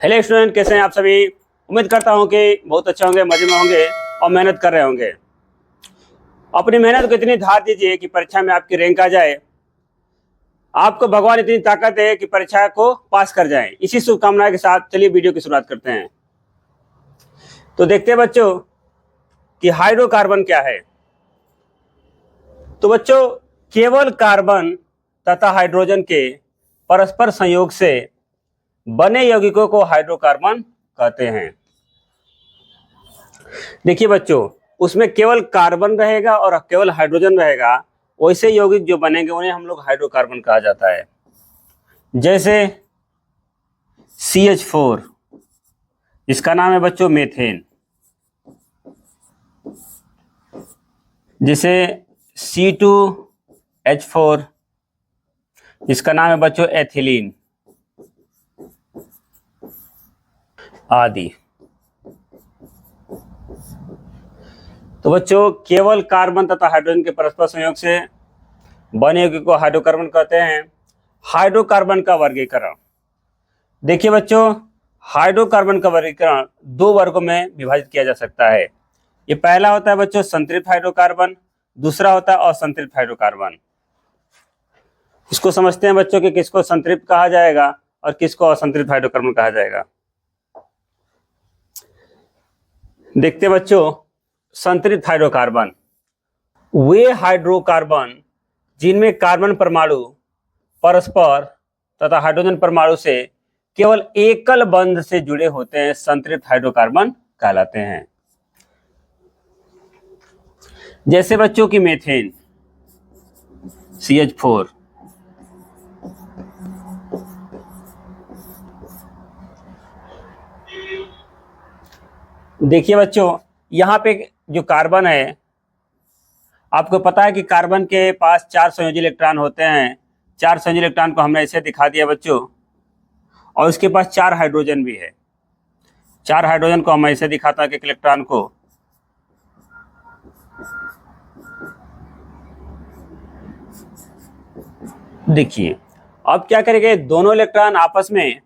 Hello student, कैसे हैं आप सभी। उम्मीद करता हूं कि बहुत अच्छे होंगे, मजे में होंगे और मेहनत कर रहे होंगे। अपनी मेहनत को इतनी धार दीजिए कि परीक्षा में आपकी रैंक आ जाए। आपको भगवान इतनी ताकत है कि परीक्षा को पास कर जाएं। इसी शुभकामना के साथ चलिए वीडियो की शुरुआत करते हैं। तो देखते हैं बच्चों कि हाइड्रोकार्बन क्या है। तो बच्चों, केवल कार्बन तथा हाइड्रोजन के परस्पर संयोग से बने यौगिकों को हाइड्रोकार्बन कहते हैं। देखिए बच्चों, उसमें केवल कार्बन रहेगा और केवल हाइड्रोजन रहेगा। वैसे यौगिक जो बनेंगे उन्हें हम लोग हाइड्रोकार्बन कहा जाता है। जैसे CH4, इसका नाम है बच्चों मेथेन। जैसे C2H4, इसका नाम है बच्चों एथिलीन आदि। तो बच्चों, केवल कार्बन तथा हाइड्रोजन के परस्पर संयोग से बने यौगिक को हाइड्रोकार्बन कहते हैं। हाइड्रोकार्बन का वर्गीकरण देखिए बच्चों, हाइड्रोकार्बन का वर्गीकरण दो वर्गों में विभाजित किया जा सकता है। ये पहला होता है बच्चों संतृप्त हाइड्रोकार्बन, दूसरा होता है असंतृप्त हाइड्रोकार्बन। इसको समझते हैं बच्चों कि किसको संतृप्त कहा जाएगा और किसको असंतृप्त हाइड्रोकार्बन कहा जाएगा। देखते हैं बच्चों, संतृप्त हाइड्रोकार्बन वे हाइड्रोकार्बन जिनमें कार्बन परमाणु परस्पर तथा हाइड्रोजन परमाणु से केवल एकल बंध से जुड़े होते हैं, संतृप्त हाइड्रोकार्बन कहलाते हैं। जैसे बच्चों की मेथेन CH4, देखिए बच्चों, यहां पे जो कार्बन है, आपको पता है कि कार्बन के पास 4 संयोजी इलेक्ट्रॉन होते हैं। 4 संयोजी इलेक्ट्रॉन को हमने ऐसे दिखा दिया बच्चों, और उसके पास 4 हाइड्रोजन भी है। 4 हाइड्रोजन को हम ऐसे दिखाता है कि इलेक्ट्रॉन को देखिए। अब क्या करेंगे, दोनों इलेक्ट्रॉन आपस में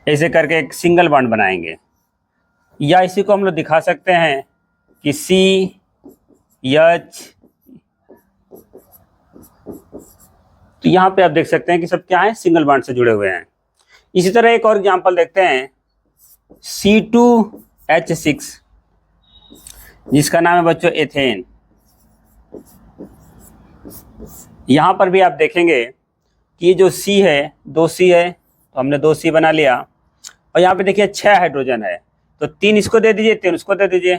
ऐसे करके एक सिंगल बॉन्ड बनाएंगे, या इसी को हम लोग दिखा सकते हैं कि CH। तो यहां पे आप देख सकते हैं कि सब क्या है, सिंगल बॉन्ड से जुड़े हुए हैं। इसी तरह एक और एग्जांपल देखते हैं, C2H6, जिसका नाम है बच्चों एथेन। यहां पर भी आप देखेंगे कि ये जो C है, 2 C है, तो हमने 2 C बना लिया। और यहाँ पे देखिए 6 हाइड्रोजन है, तो 3 इसको दे दीजिए, 3 उसको दे दीजिए।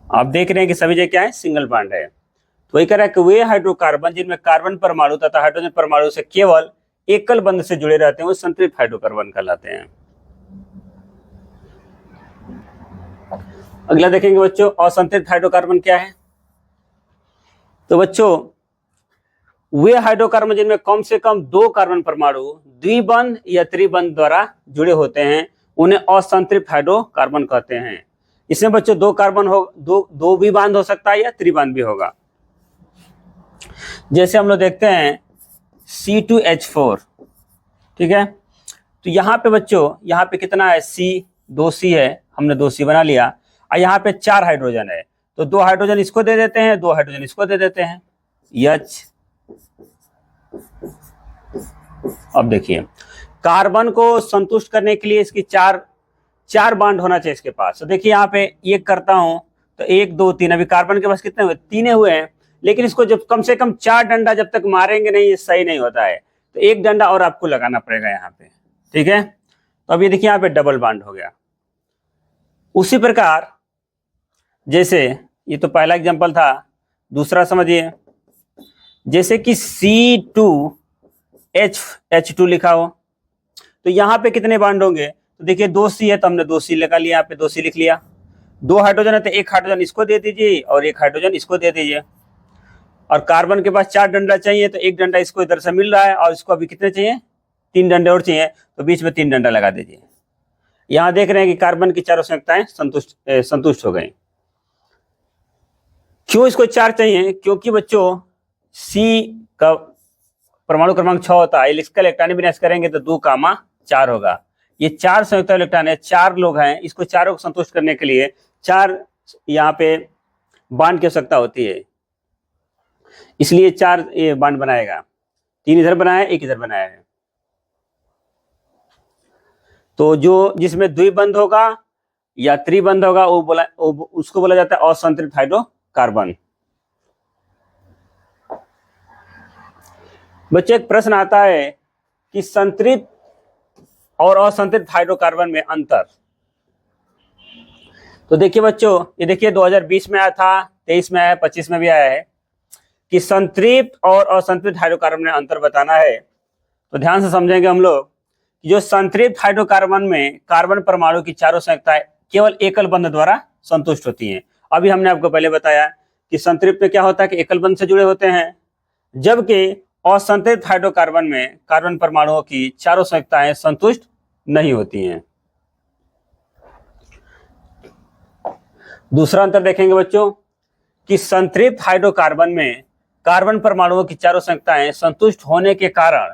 आप देख रहे हैं कि सभी जगह क्या है, सिंगल बॉन्ड है। तो वही कह रहा है कि वे हाइड्रोकार्बन जिनमें कार्बन परमाणु तथा हाइड्रोजन परमाणु से केवल एकल बंध से जुड़े रहते हैं, वो संतृप्त हाइड्रोकार्बन कहलाते हैं। अगला देखेंगे बच्चों, असंतृप्त हाइड्रोकार्बन क्या है। तो बच्चों, वे हाइड्रोकार्बन जिनमें कम से कम 2 कार्बन परमाणु द्विबंध या त्रिबंध द्वारा जुड़े होते हैं, उन्हें असंतृप्त हाइड्रोकार्बन कहते हैं। इसमें बच्चों 2 कार्बन हो, दो भी बांध हो सकता है या त्रिबंध भी होगा। जैसे हम लोग देखते हैं C2H4, ठीक है। तो यहाँ पे बच्चों, यहाँ पे कितना है, 2 C है, हमने 2 C बना लिया। और यहाँ पे 4 हाइड्रोजन है, तो 2 हाइड्रोजन इसको दे देते हैं, 2 हाइड्रोजन इसको दे देते हैं, H। अब देखिए, कार्बन को संतुष्ट करने के लिए इसकी 4 बॉन्ड होना चाहिए इसके पास। तो देखिए यहाँ पे एक करता हूं तो 1 2 3, अभी कार्बन के पास कितने हुए, 3 हुए हैं। लेकिन इसको जब कम से कम 4 डंडा जब तक मारेंगे नहीं, ये सही नहीं होता है। तो 1 डंडा और आपको लगाना पड़ेगा यहाँ पे, ठीक है। तो अब ये देखिए यहाँ पे डबल बॉन्ड हो गया। उसी प्रकार जैसे ये तो पहला एग्जांपल था, दूसरा समझिए। जैसे कि C2H2 लिखा हो, तो यहाँ पे कितने बॉन्ड होंगे, तो देखिए 2 C है, तो हमने 2 C लगा लिया, यहाँ पे 2 C लिख लिया। 2 हाइड्रोजन है, तो 1 हाइड्रोजन इसको दे दीजिए और 1 हाइड्रोजन इसको दे दीजिए। और कार्बन के पास 4 डंडा चाहिए, तो 1 डंडा इसको इधर से मिल रहा है, और इसको अभी कितने चाहिए, 3 डंडे और चाहिए, तो बीच में 3 डंडा लगा दीजिए। यहाँ देख रहे हैं कि कार्बन की चारों संयुक्ताएं संतुष्ट हो गई। क्यों इसको 4 चाहिए? क्योंकि बच्चों सी का परमाणु क्रमांक 6 होता है, इसका इलेक्ट्रॉनिक विन्यास करेंगे तो 2,4 होगा। ये 4 संयुक्त इलेक्ट्रॉन है, 4 लोग हैं, इसको चारों को संतुष्ट करने के लिए 4 यहाँ पे बांड की आवश्यकता होती है, इसलिए 4 ये बांड बनाएगा। 3 इधर बनाया, 1 इधर बनाया है। तो जो जिसमें द्विबंध होगा या त्रिबंध होगा उसको बोला जाता है असंतृप्त हाइड्रोकार्बन। बच्चे एक प्रश्न आता है कि संतृप्त और असंतृप्त हाइड्रोकार्बन में अंतर। तो देखिए बच्चों, ये देखिए 2020 में आया था, 23 में आया, 25 में भी आया है कि संतृप्त और असंतृप्त हाइड्रोकार्बन में अंतर बताना है। तो ध्यान से समझेंगे हम लोग कि जो संतृप्त हाइड्रोकार्बन में कार्बन परमाणु की चारों संयुक्ताएं केवल एकल बंध द्वारा संतुष्ट होती हैं। अभी हमने आपको पहले बताया कि संतृप्त में क्या होता है कि एकल बंध से जुड़े होते हैं, जबकि असंतृप्त हाइड्रोकार्बन में कार्बन परमाणुओं की चारों संयुक्ताएं संतुष्ट नहीं होती हैं। दूसरा अंतर देखेंगे बच्चों कि संतृप्त हाइड्रोकार्बन में कार्बन परमाणुओं की चारों संयुक्ताएं संतुष्ट होने के कारण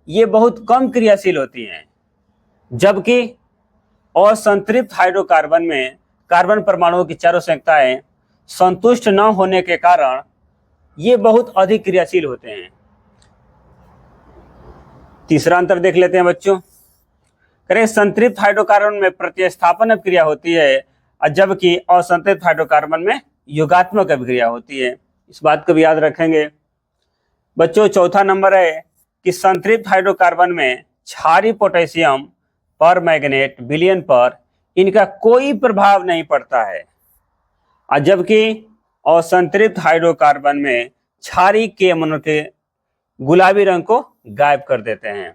ये बहुत कम क्रियाशील होती हैं, जबकि असंतृप्त हाइड्रोकार्बन में कार्बन परमाणुओं की चारों संयुक्ताएं संतुष्ट न होने के कारण ये बहुत अधिक क्रियाशील होते हैं। तीसरा अंतर देख लेते हैं बच्चों, करें संतृप्त हाइड्रोकार्बन में प्रतिस्थापन अभिक्रिया होती है, जबकि असंतृप्त हाइड्रोकार्बन में योगात्मक अभिक्रिया होती है। इस बात को भी याद रखेंगे बच्चों। चौथा नंबर है कि संतृप्त हाइड्रोकार्बन में क्षारीय पोटेशियम पर मैग्नेट विलयन पर इनका कोई प्रभाव नहीं पड़ता है, और जबकि असंतृप्त हाइड्रोकार्बन में क्षारीय के अणु के गुलाबी रंग को गायब कर देते हैं।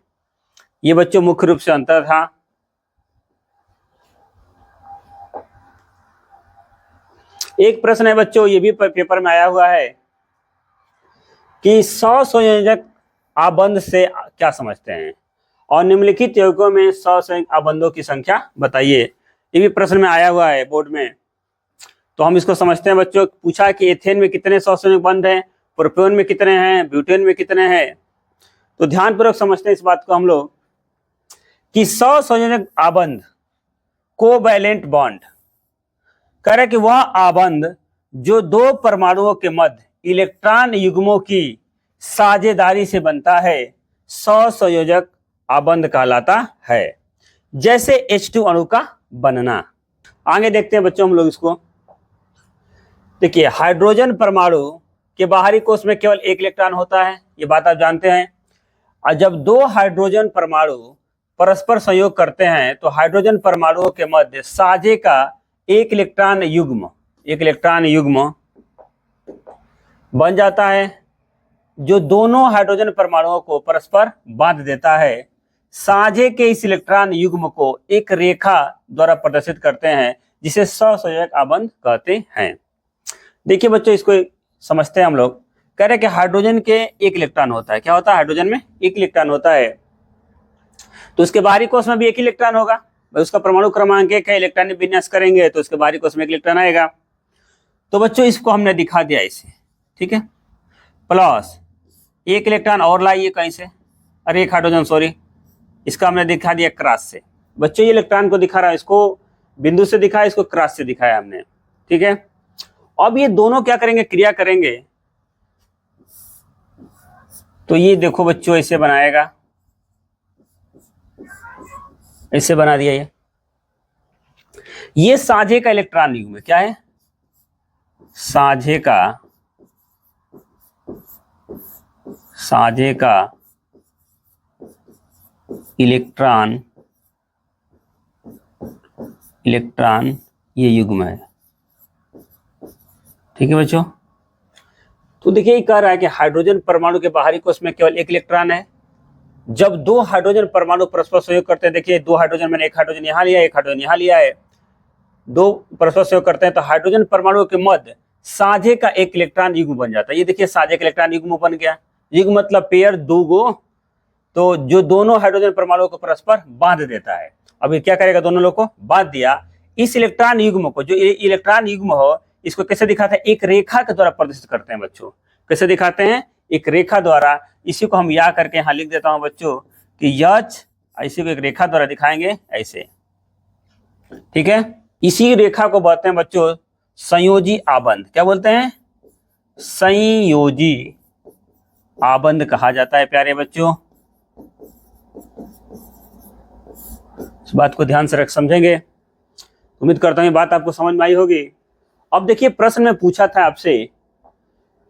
ये बच्चों मुख्य रूप से अंतर था। एक प्रश्न है बच्चों, ये भी पेपर में आया हुआ है कि सहसंयोजक आबंध से क्या समझते हैं, और निम्नलिखित यौगिकों में सहसंयोजक आबंधों की संख्या बताइए। ये भी प्रश्न में आया हुआ है बोर्ड में। तो हम इसको समझते हैं बच्चों। पूछा कि एथेन में कितने सहसंयोजक बंध हैं, प्रोपेन में कितने हैं, ब्यूटेन में कितने हैं। तो ध्यानपूर्वक समझते हैं इस बात को हम लोग कि सहसंयोजक आबंध कोवैलेंट बॉन्ड कह रहे कि वह आबंध जो दो परमाणुओं के मध्य इलेक्ट्रॉन युग्मों की साझेदारी से बनता है सहसंयोजक आबंध कहलाता है, जैसे H2 अणु का बनना। आगे देखते हैं बच्चों हम लोग इसको। देखिए, हाइड्रोजन परमाणु के बाहरी कोश में केवल एक इलेक्ट्रॉन होता है, ये बात आप जानते हैं। और जब दो हाइड्रोजन परमाणु परस्पर संयोग करते हैं तो हाइड्रोजन परमाणुओं के मध्य साझे का एक इलेक्ट्रॉन युग्म बन जाता है, जो दोनों हाइड्रोजन परमाणुओं को परस्पर बांध देता है। साझे के इस इलेक्ट्रॉन युग्म को एक रेखा द्वारा प्रदर्शित करते हैं, जिसे सहसंयोजक आबंध कहते हैं। देखिए बच्चों, इसको समझते हैं हम लोग। कह रहे हैं कि हाइड्रोजन के एक इलेक्ट्रॉन होता है। क्या होता है? हाइड्रोजन में एक इलेक्ट्रॉन होता है, तो उसके बाहरी कोश में भी एक इलेक्ट्रॉन होगा। उसका परमाणु क्रमांक 1 है, इलेक्ट्रॉन विन्यास करेंगे तो उसके बाहरी कोश में एक इलेक्ट्रॉन आएगा। तो बच्चों इसको हमने दिखा दिया इसे, ठीक है। प्लस एक इलेक्ट्रॉन और लाइए कहीं से, अरे एक हाइड्रोजन सॉरी, इसका हमने दिखा दिया क्रॉस से। बच्चों ये इलेक्ट्रॉन को दिखा रहा है, इसको बिंदु से दिखाया, इसको क्रॉस से दिखाया हमने, ठीक है। अब ये दोनों क्या करेंगे? क्रिया करेंगे। तो ये देखो बच्चों, ऐसे बनाएगा, ऐसे बना दिया। ये साझे का इलेक्ट्रॉन युग्म क्या है? साझे का इलेक्ट्रॉन ये युग्म है, ठीक है बच्चों। तो देखिए ये कह रहा है कि हाइड्रोजन परमाणु के बाहरी कोश में केवल एक इलेक्ट्रॉन है। जब दो हाइड्रोजन परमाणु परस्पर संयोग करते हैं, देखिए दो हाइड्रोजन, मैंने एक हाइड्रोजन यहाँ लिया, एक हाइड्रोजन यहाँ लिया है, दो परस्पर संयोग करते हैं तो हाइड्रोजन परमाणु के मध्य साझे का एक इलेक्ट्रॉन युग्म बन जाता है। ये देखिए साझे का इलेक्ट्रॉन युग्म बन गया। युग्म मतलब पेयर, दो गो, तो जो दोनों हाइड्रोजन परमाणुओं को परस्पर बांध देता है। अब ये क्या करेगा? दोनों लोग को बांध दिया। इस इलेक्ट्रॉन युग्म को, जो इलेक्ट्रॉन युग्म हो, इसको कैसे दिखाते हैं, एक रेखा के द्वारा प्रदर्शित करते हैं बच्चों। कैसे दिखाते हैं, एक रेखा द्वारा। इसी को हम या करके यहाँ लिख देता हूं बच्चों कि यच, इसी को एक रेखा द्वारा दिखाएंगे ऐसे, ठीक है। इसी रेखा को बोलते हैं बच्चों संयोजी आबंध। क्या बोलते हैं, संयोजी आबंध कहा जाता है प्यारे बच्चों। इस बात को ध्यान से रख समझेंगे। उम्मीद करता हूं ये बात आपको समझ में आई होगी। अब देखिए प्रश्न में पूछा था आपसे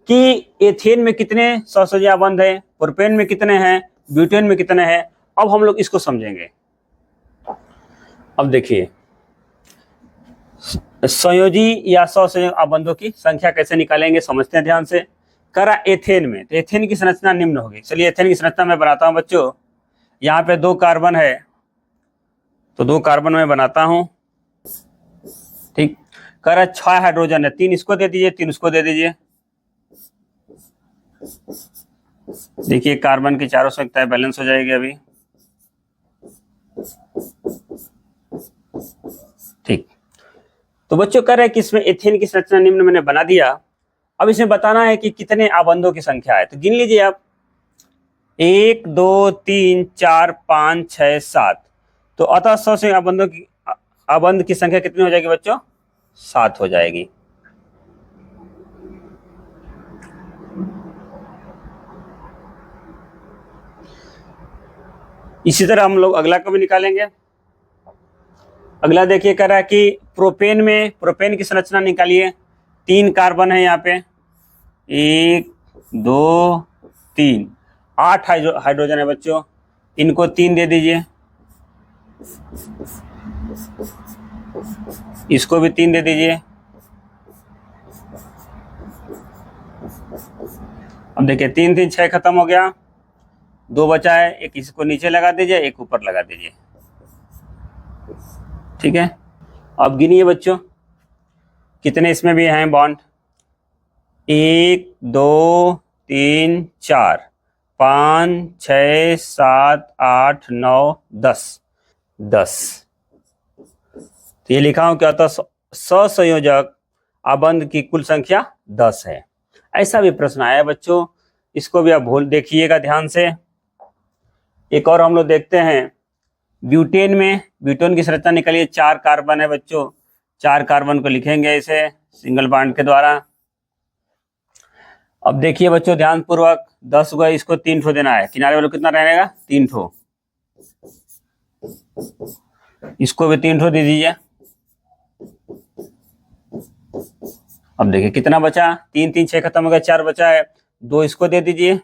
कि एथेन में कितने सहसंयोजी आबंध है, प्रोपेन में कितने हैं, ब्यूटेन में कितने हैं। अब हम लोग इसको समझेंगे। अब देखिए संयोजी या सहसंयोजी आबंधों की संख्या कैसे निकालेंगे, समझते हैं ध्यान से। करा एथेन में, तो एथेन की संरचना निम्न होगी। चलिए एथेन की संरचना मैं बनाता हूं बच्चों। यहाँ पे 2 कार्बन है, तो 2 कार्बन मैं बनाता हूं, ठीक। करा 6 हाइड्रोजन है, 3 इसको दे दीजिए, 3 उसको दे दीजिए। देखिए कार्बन की चारों संख्याएं बैलेंस हो जाएगी अभी, ठीक। तो बच्चों कह रहे हैं कि इसमें एथेन की संरचना निम्न मैंने बना दिया। अब इसमें बताना है कि कितने आबंधों की संख्या है, तो गिन लीजिए आप। 1 2 3 4 5 6 7। तो अतः सहसंयोजी आबंध की संख्या कितनी हो जाएगी बच्चों, 7 हो जाएगी। इसी तरह हम लोग अगला को भी निकालेंगे। अगला देखिए कह रहा है कि प्रोपेन में, प्रोपेन की संरचना निकालिए। 3 कार्बन है यहाँ पे, 1 2 3, 8 हाइड्रोजन है बच्चों। इनको 3 दे दीजिए, इसको भी 3 दे दीजिए। अब देखिए 3 3 6 खत्म हो गया, 2 बचा है। एक इसको नीचे लगा दीजिए, एक ऊपर लगा दीजिए, ठीक है। अब गिनिए बच्चों कितने इसमें भी हैं बॉन्ड। 1 2 3 4 5 6 7 8 9 10 10। तो ये लिखा हूं क्या था, सहसंयोजक आबंध की कुल संख्या 10 है। ऐसा भी प्रश्न आया बच्चों, इसको भी आप देखिएगा ध्यान से। एक और हम लोग देखते हैं ब्यूटेन में। ब्यूटेन की संरचना निकालिए। 4 कार्बन है बच्चों, 4 कार्बन को लिखेंगे इसे सिंगल बॉन्ड के द्वारा। अब देखिए बच्चों ध्यान पूर्वक, 10 हुआ, इसको 3 ठो देना है। किनारे वालों कितना रहेगा, 3 ठो। इसको भी 3 ठो दे दीजिए। अब देखिए कितना बचा, 3 3 6 खत्म हो गया, 4 बचा है। 2 इसको दे दीजिए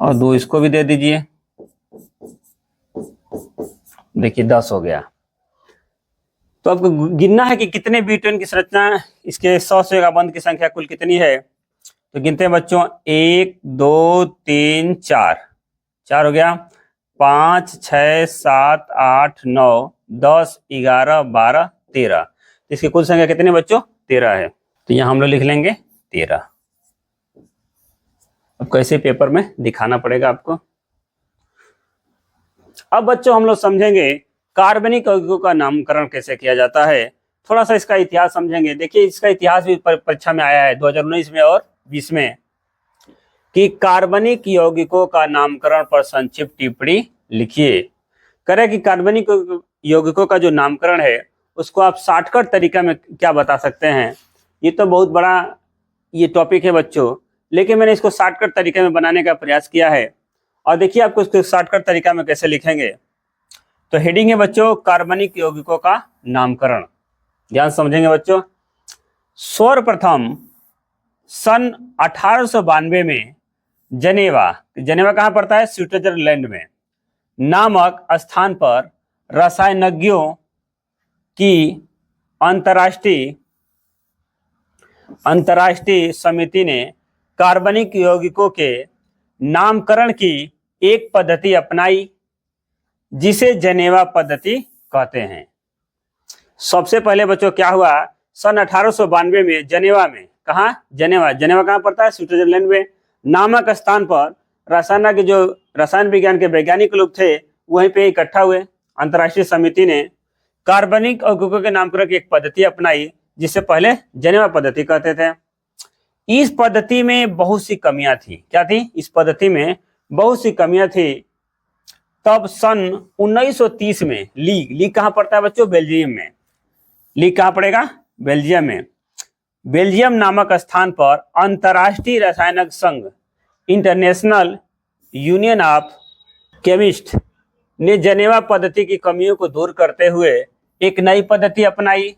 और 2 इसको भी दे दीजिए। देखिए 10 हो गया। तो आपको गिनना है कि कितने ब्यूटेन की संरचना, इसके सहसंयोजक आबंध की संख्या कुल कितनी है। तो गिनते हैं बच्चों, 1 2 3 4, 4 हो गया। 5 6 7 8 9 10 11 12 13। इसकी कुल संख्या कितनी बच्चों, 13 है। तो यहाँ हम लोग लिख लेंगे 13। अब कैसे पेपर में दिखाना पड़ेगा आपको। अब बच्चों हम लोग समझेंगे कार्बनिक यौगिकों का नामकरण कैसे किया जाता है। थोड़ा सा इसका इतिहास समझेंगे। देखिए इसका इतिहास भी परीक्षा में आया है 2019 में और 20 में, कि कार्बनिक यौगिकों का नामकरण पर संक्षिप्त टिप्पणी लिखिए। करें कि कार्बनिक यौगिकों का जो नामकरण है उसको आप शॉर्टकट तरीका में क्या बता सकते हैं। ये तो बहुत बड़ा ये टॉपिक है बच्चों, लेकिन मैंने इसको शॉर्टकट तरीके में बनाने का प्रयास किया है। और देखिए आपको इसको शॉर्टकट तरीका में कैसे लिखेंगे। तो हेडिंग है बच्चों कार्बनिक यौगिकों का नामकरण। ध्यान समझेंगे बच्चों। सर्वप्रथम सन 1892 में जनेवा, जनेवा कहाँ पड़ता है, स्विट्जरलैंड में, नामक स्थान पर रसायनज्ञों की अंतर्राष्ट्रीय समिति ने कार्बनिक यौगिकों के नामकरण की एक पद्धति अपनाई जिसे जनेवा पद्धति कहते हैं। सबसे पहले बच्चों क्या हुआ, सन 1892 में जनेवा में, कहा जनेवा, जनेवा कहाँ पड़ता है, स्विट्जरलैंड में, नामक स्थान पर रसायन जो रसायन विज्ञान के वैज्ञानिक लोग थे वहीं पे इकट्ठा हुए। अंतर्राष्ट्रीय समिति ने कार्बनिक यौगिकों के नामकरण की एक पद्धति अपनाई जिसे पहले जेनेवा पद्धति कहते थे। इस पद्धति में बहुत सी कमियां थी। क्या थी? इस पद्धति में बहुत सी कमियां थी। तब सन 1930 में लीग कहां पड़ता है बच्चों? बेल्जियम में। लीग कहां पड़ेगा? बेल्जियम में। बेल्जियम नामक स्थान पर अंतर्राष्ट्रीय रसायनक संघ इंटरनेशनल यूनियन ऑफ केमिस्ट ने जेनेवा पद्धति की कमियों को दूर करते हुए एक नई पद्धति अपनाई,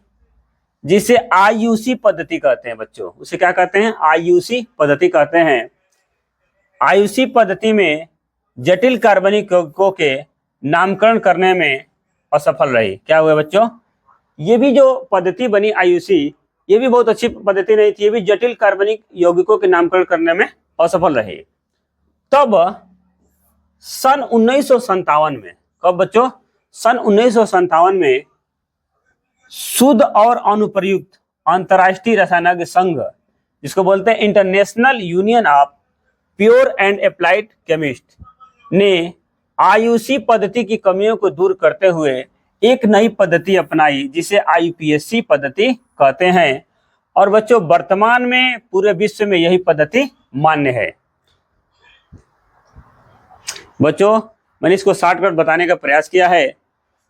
जिसे आईयूसी पद्धति कहते हैं बच्चों। उसे क्या कहते हैं? आईयूसी पद्धति कहते हैं। आईयूसी पद्धति में जटिल कार्बनिक यौगिकों के नामकरण करने में असफल रही। क्या हुआ बच्चों? ये भी जो पद्धति बनी आईयूसी, ये भी बहुत अच्छी पद्धति नहीं थी। ये भी जटिल कार्बनिक यौगिकों के नामकरण करने में असफल रही। तब सन 1957 में, कब बच्चों? सन 1957 में शुद्ध और अनुप्रयुक्त अंतर्राष्ट्रीय रसायनज्ञ संघ, जिसको बोलते हैं international union of pure and applied chemist, ने आईयूसी पद्धति की कमियों को दूर करते हुए एक नई पद्धति अपनाई, जिसे आईपीएससी पद्धति कहते हैं। और बच्चों वर्तमान में पूरे विश्व में यही पद्धति मान्य है। बच्चों मैंने इसको शॉर्टकट बताने का प्रयास किया है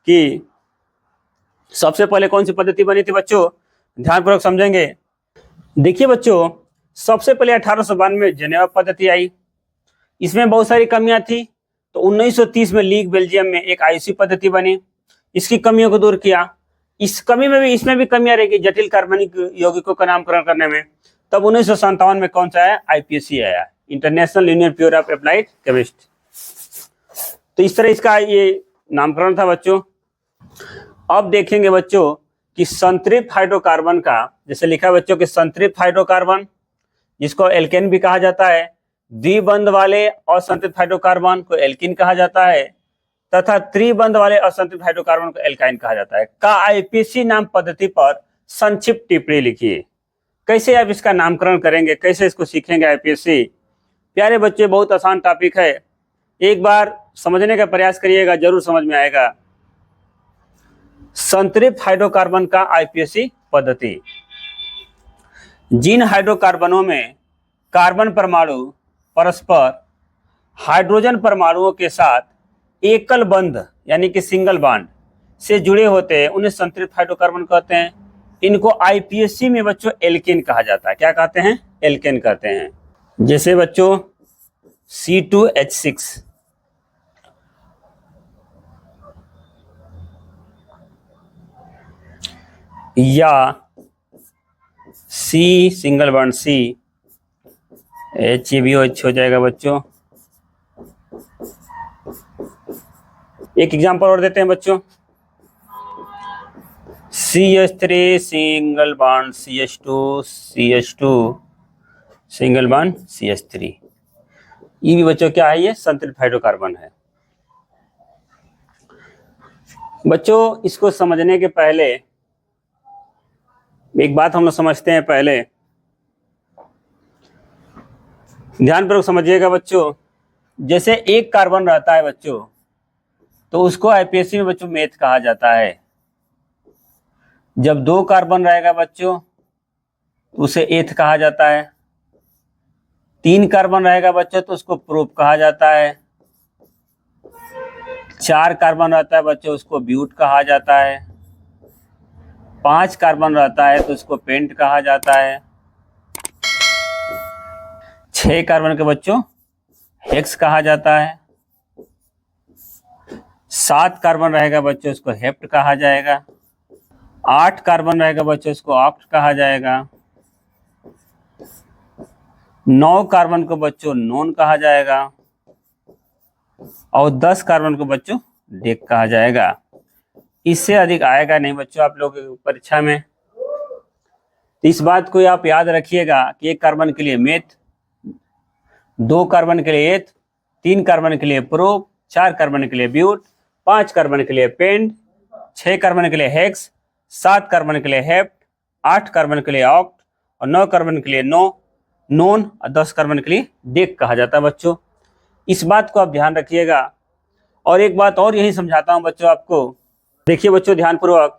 कि सबसे पहले कौन सी पद्धति बनी थी बच्चों, ध्यानपूर्वक समझेंगे। देखिए बच्चों, सबसे पहले 1892 में जेनेवा पद्धति आई। इसमें बहुत सारी कमियां थी, तो 1930 में लीग बेल्जियम में एक आईयूसी पद्धति बनी, इसकी कमियों को दूर किया। इस कमी में भी, इसमें भी कमियां रहेगी जटिल कार्बनिक यौगिकों का नामकरण करने में। तब 1957 में कौन सा आया? आईपीएससी आया, international union pure of applied chemist. तो इस तरह इसका ये नामकरण था बच्चों। अब देखेंगे बच्चों कि संतृप्त हाइड्रोकार्बन का, जैसे लिखा है बच्चों कि संतृप्त हाइड्रोकार्बन, जिसको एल्केन भी कहा जाता है, द्विबंध वाले असंतृप्त हाइड्रोकार्बन को एल्कीन कहा जाता है, तथा त्रिबंध वाले असंतृप्त हाइड्रोकार्बन को एल्काइन कहा जाता है, का आईपीएससी नाम पद्धति पर संक्षिप्त टिप्पणी लिखिए। कैसे आप इसका नामकरण करेंगे, कैसे इसको सीखेंगे आईपीएससी? प्यारे बच्चे, बहुत आसान टॉपिक है, एक बार समझने का प्रयास करिएगा, जरूर समझ में आएगा। संतृप्त हाइड्रोकार्बन का आईपीएससी पद्धति, जिन हाइड्रोकार्बनों में कार्बन परमाणु परस्पर हाइड्रोजन परमाणुओं के साथ एकल बंध यानी कि सिंगल बॉन्ड से जुड़े होते हैं, उन्हें संतृप्त हाइड्रोकार्बन कहते हैं। इनको आईपीएससी में बच्चों एल्केन कहा जाता है। क्या कहते हैं? एल्केन कहते हैं। जैसे बच्चों C2H6, या C single bond C, H, ये भी H हो जाएगा बच्चों। एक एग्जांपल और देते हैं बच्चों, CH3 single bond CH2, CH2 single bond CH3, ये भी बच्चों क्या है? ये संतृप्त हाइड्रोकार्बन है। बच्चों इसको समझने के पहले एक बात हम लोग समझते हैं। पहले ध्यानपूर्वक समझिएगा बच्चों, जैसे एक कार्बन रहता है बच्चों, तो उसको आईपीएससी में बच्चों मेथ कहा जाता है। जब 2 कार्बन रहेगा बच्चों, उसे एथ कहा जाता है। 3 कार्बन रहेगा बच्चों, तो उसको प्रोप कहा जाता है। 4 कार्बन रहता है बच्चों, उसको ब्यूट कहा जाता है। 5 कार्बन रहता है तो उसको पेंट कहा जाता है। 6 कार्बन के बच्चों हेक्स कहा जाता है। 7 कार्बन रहेगा बच्चों, उसको हेप्ट कहा जाएगा। 8 कार्बन रहेगा बच्चों, उसको ऑक्ट कहा जाएगा। 9 कार्बन को बच्चों नोन कहा जाएगा, और 10 कार्बन को बच्चों डेक कहा जाएगा। इससे अधिक आएगा नहीं बच्चों आप लोग परीक्षा में। इस बात को आप याद रखिएगा कि 1 कार्बन के लिए मेथ, 2 कार्बन के लिए एथ, 3 कार्बन के लिए प्रोप, 4 कार्बन के लिए ब्यूट, 5 कार्बन के लिए पेंट, 6 कार्बन के लिए हेक्स, 7 कार्बन के लिए हेप्ट, 8 कार्बन के लिए ऑक्ट, और 9 कार्बन के लिए नोन, और 10 कार्बन के लिए डेक कहा जाता है बच्चों। इस बात को आप ध्यान रखिएगा। और एक बात और यही समझाता हूं बच्चों आपको, देखिए बच्चों ध्यानपूर्वक,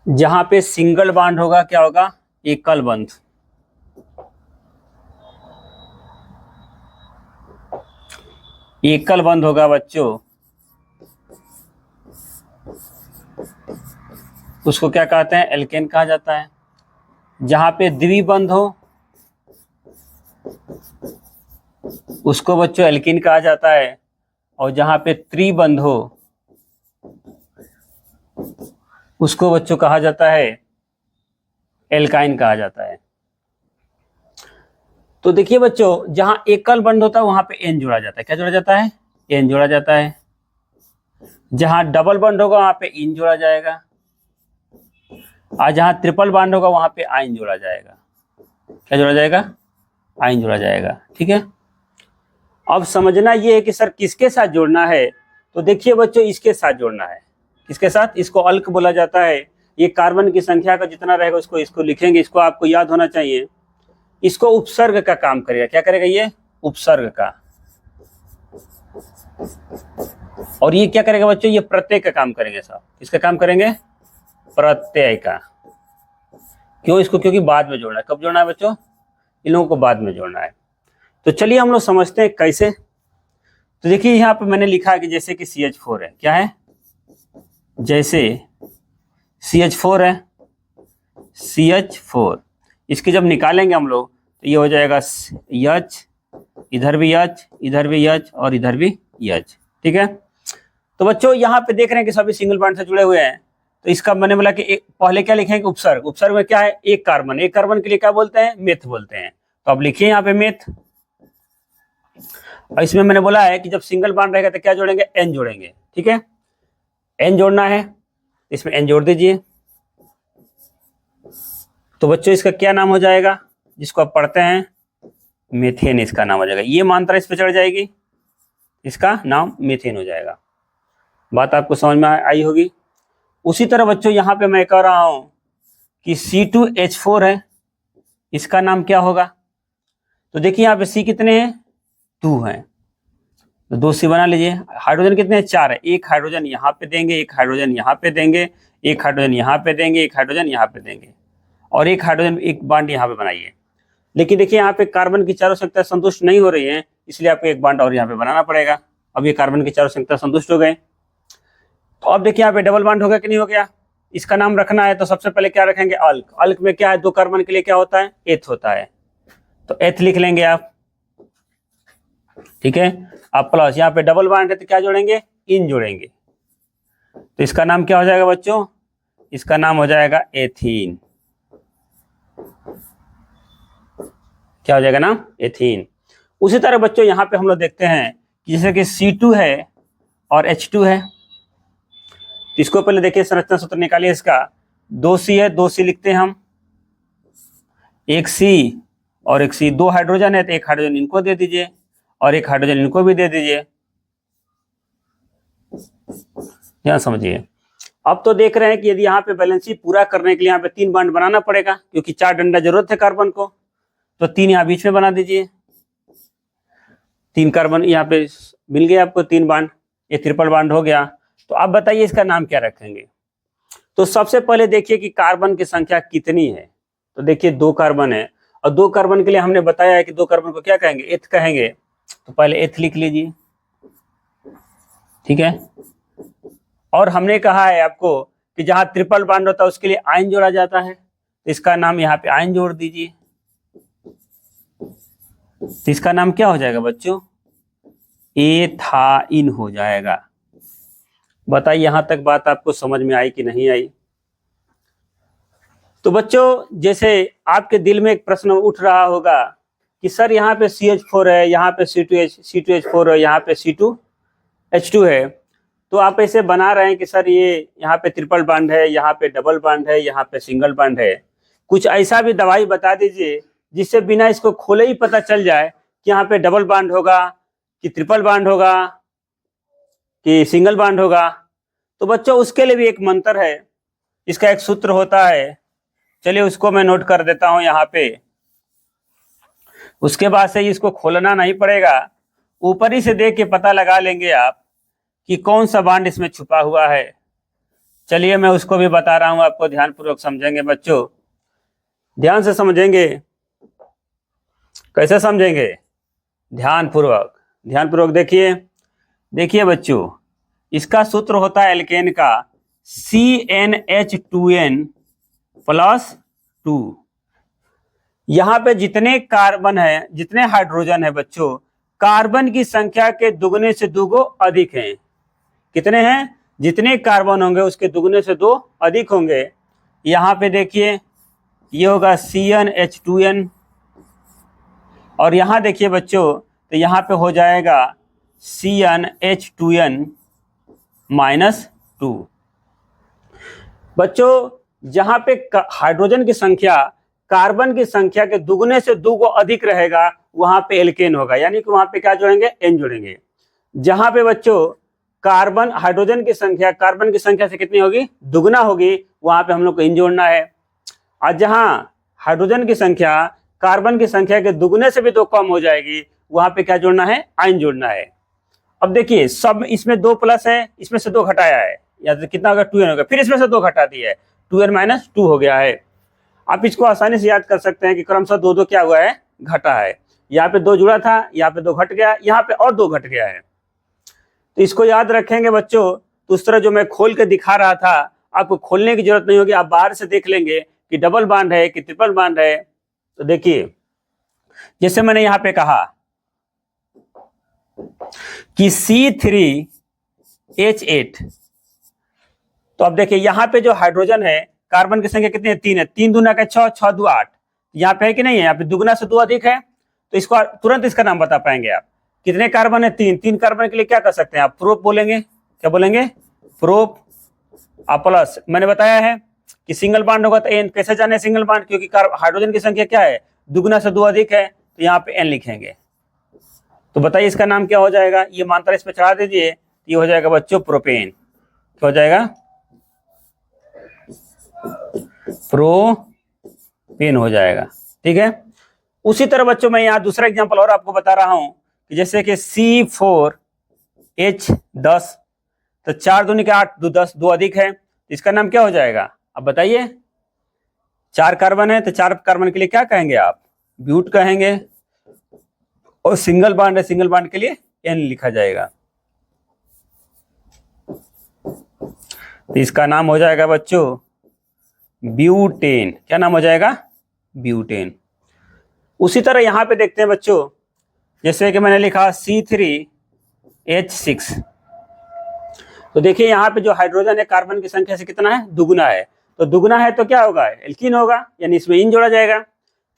जहां पे सिंगल बॉन्ड होगा क्या होगा, एकल बंध। एकल बंध होगा बच्चों, उसको क्या कहते हैं, एल्केन कहा जाता है। जहां पे द्विबंध हो उसको बच्चों एल्कीन कहा जाता है, और जहां पे त्रिबंध हो उसको बच्चों कहा जाता है एल्काइन कहा जाता है। तो देखिए बच्चों, जहां एकल बंध होता है वहां पे एन जोड़ा जाता है। क्या जोड़ा जाता है, एन जोड़ा जाता है। जहां डबल बंध होगा वहां पे इन जोड़ा जाएगा, और जहां ट्रिपल बॉन्ड होगा वहां पे आइन जोड़ा जाएगा। क्या जोड़ा जाएगा, आइन जोड़ा जाएगा। ठीक है, अब समझना ये है कि सर किसके साथ जोड़ना है। तो देखिए बच्चों, इसके साथ जोड़ना है। किसके साथ, इसको अल्क बोला जाता है। ये कार्बन की संख्या का जितना रहेगा उसको इसको लिखेंगे, इसको आपको याद होना चाहिए। इसको उपसर्ग का काम करेगा। क्या करेगा, ये उपसर्ग का। और ये क्या करेगा बच्चों, ये प्रत्यय का काम करेंगे साहब। किसका काम करेंगे, प्रत्यय का। क्यों, इसको क्योंकि बाद में जोड़ना है। कब जोड़ना है बच्चों, इन लोगों को बाद में जोड़ना है। तो चलिए हम लोग समझते हैं कैसे। तो देखिए यहाँ पे मैंने लिखा है कि जैसे कि CH4 है। क्या है, जैसे CH4 है, CH4 इसके जब निकालेंगे हम लोग तो ये हो जाएगा H, इधर भी H, इधर भी H और इधर भी H। ठीक है, तो बच्चों यहाँ पे देख रहे हैं कि सभी सिंगल बॉन्ड से जुड़े हुए हैं। तो इसका मैंने बोला कि पहले क्या लिखेंगे, उपसर्ग। उपसर्ग में क्या है, एक कार्बन। एक कार्बन के लिए क्या बोलते हैं, मेथ बोलते हैं। तो अब लिखिए यहाँ पे मेथ। और इसमें मैंने बोला है कि जब सिंगल बॉन्ड रहेगा तो क्या जोड़ेंगे, एन जोड़ेंगे। ठीक है, एन जोड़ना है, इसमें एन जोड़ दीजिए। तो बच्चों इसका क्या नाम हो जाएगा, जिसको आप पढ़ते हैं मीथेन, इसका नाम हो जाएगा। ये मात्रा इस पर चढ़ जाएगी, इसका नाम मीथेन हो जाएगा। बात आपको समझ में आई होगी। उसी तरह बच्चों यहाँ पे मैं कह रहा हूं कि C2H4 है, इसका नाम क्या होगा। तो देखिए यहाँ पे C कितने हैं, 2 हैं, तो 2 C बना लीजिए। हाइड्रोजन कितने हैं, 4 है। एक हाइड्रोजन यहाँ पे देंगे, एक हाइड्रोजन यहाँ पे देंगे, एक हाइड्रोजन यहाँ पे देंगे, एक हाइड्रोजन यहाँ पे देंगे, और एक हाइड्रोजन, एक बॉन्ड यहाँ पे बनाइए। लेकिन देखिए यहाँ पे कार्बन की चारों संख्या संतुष्ट नहीं हो रही है, इसलिए आपको एक बॉन्ड और यहाँ पे बनाना पड़ेगा। अब ये कार्बन की चारों संख्या संतुष्ट हो गए। तो अब देखिए यहाँ पे डबल बॉन्ड हो गया कि नहीं हो गया। इसका नाम रखना है तो सबसे पहले क्या रखेंगे, अल्क। अल्क में क्या है, 2 कार्बन के लिए क्या होता है, एथ होता है। तो एथ लिख लेंगे आप। ठीक है, अब प्लस यहाँ पे डबल बॉन्ड है तो क्या जोड़ेंगे, इन जोड़ेंगे। तो इसका नाम क्या हो जाएगा बच्चों, इसका नाम हो जाएगा एथीन। क्या हो जाएगा नाम, एथीन। उसी तरह बच्चों यहाँ पे हम लोग देखते हैं कि जैसे कि C2 है और H2 है। तो इसको पहले देखिए, संरचना सूत्र निकालिए इसका। 2C है, 2C लिखते हैं हम, एक C और एक C। 2 हाइड्रोजन है तो एक हाइड्रोजन इनको दे दीजिए और एक हाइड्रोजन इनको भी दे दीजिए। यहाँ समझिए। अब तो देख रहे हैं कि यदि यहाँ पे बैलेंसी पूरा करने के लिए यहाँ पे 3 बॉन्ड बनाना पड़ेगा, क्योंकि 4 डंडा जरूरत है कार्बन को। तो 3 यहाँ बीच में बना दीजिए। 3 कार्बन यहाँ पे मिल गया आपको, 3 बॉन्ड, ये ट्रिपल बॉन्ड हो गया। तो अब बताइए इसका नाम क्या रखेंगे। तो सबसे पहले देखिए कि कार्बन की संख्या कितनी है। तो देखिए 2 कार्बन है, और 2 कार्बन के लिए हमने बताया है कि 2 कार्बन को क्या कहेंगे, एथ कहेंगे। तो पहले एथ लिख लीजिए। ठीक है, और हमने कहा है आपको कि जहां ट्रिपल बॉन्ड होता है उसके लिए आयन जोड़ा जाता है, तो इसका नाम यहाँ पे आयन जोड़ दीजिए। तो इसका नाम क्या हो जाएगा बच्चों, एथाइन हो जाएगा। बताइए यहां तक बात आपको समझ में आई कि नहीं आई। तो बच्चों जैसे आपके दिल में एक प्रश्न उठ रहा होगा कि सर यहाँ पे CH4 है, यहाँ पे C2H4 है, यहाँ पे C2H2 है। तो आप ऐसे बना रहे हैं कि सर ये यहाँ पे ट्रिपल बॉन्ड है, यहाँ पे डबल बॉन्ड है, यहाँ पे सिंगल बॉन्ड है। कुछ ऐसा भी दवाई बता दीजिए जिससे बिना इसको खोले ही पता चल जाए कि यहाँ पे डबल बॉन्ड होगा कि ट्रिपल बॉन्ड होगा कि सिंगल बॉन्ड होगा। तो बच्चों उसके लिए भी एक मंत्र है, इसका एक सूत्र होता है। चलिए उसको मैं नोट कर देता हूं यहाँ पे। उसके बाद से इसको खोलना नहीं पड़ेगा, ऊपर ही से देख के पता लगा लेंगे आप कि कौन सा बॉन्ड इसमें छुपा हुआ है। चलिए मैं उसको भी बता रहा हूं आपको, ध्यानपूर्वक समझेंगे बच्चों, ध्यान से समझेंगे। कैसे समझेंगे? ध्यानपूर्वक, ध्यानपूर्वक देखिए। देखिए बच्चों, इसका सूत्र होता है एल्केन का CnH2n प्लस 2। यहां पे जितने कार्बन है, जितने हाइड्रोजन है बच्चों, कार्बन की संख्या के दुगने से दुगो अधिक हैं। कितने हैं? जितने कार्बन होंगे उसके दुगने से दो अधिक होंगे। यहां पे देखिए ये होगा CnH2n, और यहां देखिए बच्चों तो यहां पे हो जाएगा CnH2n माइनस 2। बच्चों जहां पे हाइड्रोजन की संख्या कार्बन की संख्या के दुगने से दुगो अधिक रहेगा वहां पे एल्केन होगा, यानी कि वहां पे क्या जोड़ेंगे? एन जोड़ेंगे। जहां पे बच्चों कार्बन हाइड्रोजन की संख्या कार्बन की संख्या से कितनी होगी? दुगना होगी, वहां पे हम लोग को इन जोड़ना है। और जहां हाइड्रोजन की संख्या कार्बन की संख्या के दुगने से भी दो कम हो जाएगी, वहां पे क्या जोड़ना है? आयन जोड़ना है। अब देखिए सब इसमें 2 प्लस है, इसमें से 2 घटाया है, या तो कितना होगा? 2n होगा, फिर इसमें से 2 घटा दिया है, 2n माइनस 2 हो गया है। आप इसको आसानी से याद कर सकते हैं कि क्रमशः 2 क्या हुआ है? घटा है। यहाँ पे 2 जुड़ा था, यहाँ पे 2 घट गया, यहाँ पे और 2 घट गया है। तो इसको याद रखेंगे बच्चों। तो उस तरह जो मैं खोल के दिखा रहा था, आपको खोलने की जरूरत नहीं होगी, आप बाहर से देख लेंगे कि डबल बांड है कि ट्रिपल बांड है। तो देखिए जैसे मैंने यहाँ पे कहा कि C3H8, तो अब देखिए यहाँ पे जो हाइड्रोजन है कार्बन की संख्या कितनी है? 3 है। 3 दूना का 6, 6 दो 8। यहाँ पे है कि नहीं है? यहाँ पे दुगना से 2 अधिक है, तो इसको तुरंत इसका नाम बता पाएंगे आप। कितने कार्बन है? 3। 3 कार्बन के लिए क्या कर सकते हैं आप? प्रोप बोलेंगे। क्या बोलेंगे? प्रोप। प्लस मैंने बताया है कि सिंगल बांड होगा तो एन। कैसे जाने सिंगल बांड? क्योंकि हाइड्रोजन की संख्या क्या है? दुगना से 2 अधिक है, तो यहाँ पे एन लिखेंगे। तो बताइए इसका नाम क्या हो जाएगा? ये मात्रा इस पे चढ़ा दीजिए, ये हो जाएगा बच्चों प्रोपेन। क्या हो जाएगा? प्रोपेन हो जाएगा। ठीक है। उसी तरह बच्चों मैं यहाँ दूसरा एग्जांपल और आपको बता रहा हूं कि जैसे कि C4H10, तो 4 दूनी के 8, 2 10, 2 अधिक है, इसका नाम क्या हो जाएगा? अब बताइए। 4 कार्बन है तो 4 कार्बन के लिए क्या कहेंगे आप? ब्यूट कहेंगे। और सिंगल बांड है, सिंगल बांड के लिए एन लिखा जाएगा। तो इसका नाम हो जाएगा बच्चों ब्यूटेन। क्या नाम हो जाएगा? ब्यूटेन। उसी तरह यहां पे देखते हैं बच्चों, जैसे कि मैंने लिखा C3H6, तो देखिए यहां पे जो हाइड्रोजन है कार्बन की संख्या से कितना है? दुगुना है। तो दुगुना है तो क्या होगा? एल्कीन होगा, यानी इसमें इन जोड़ा जाएगा।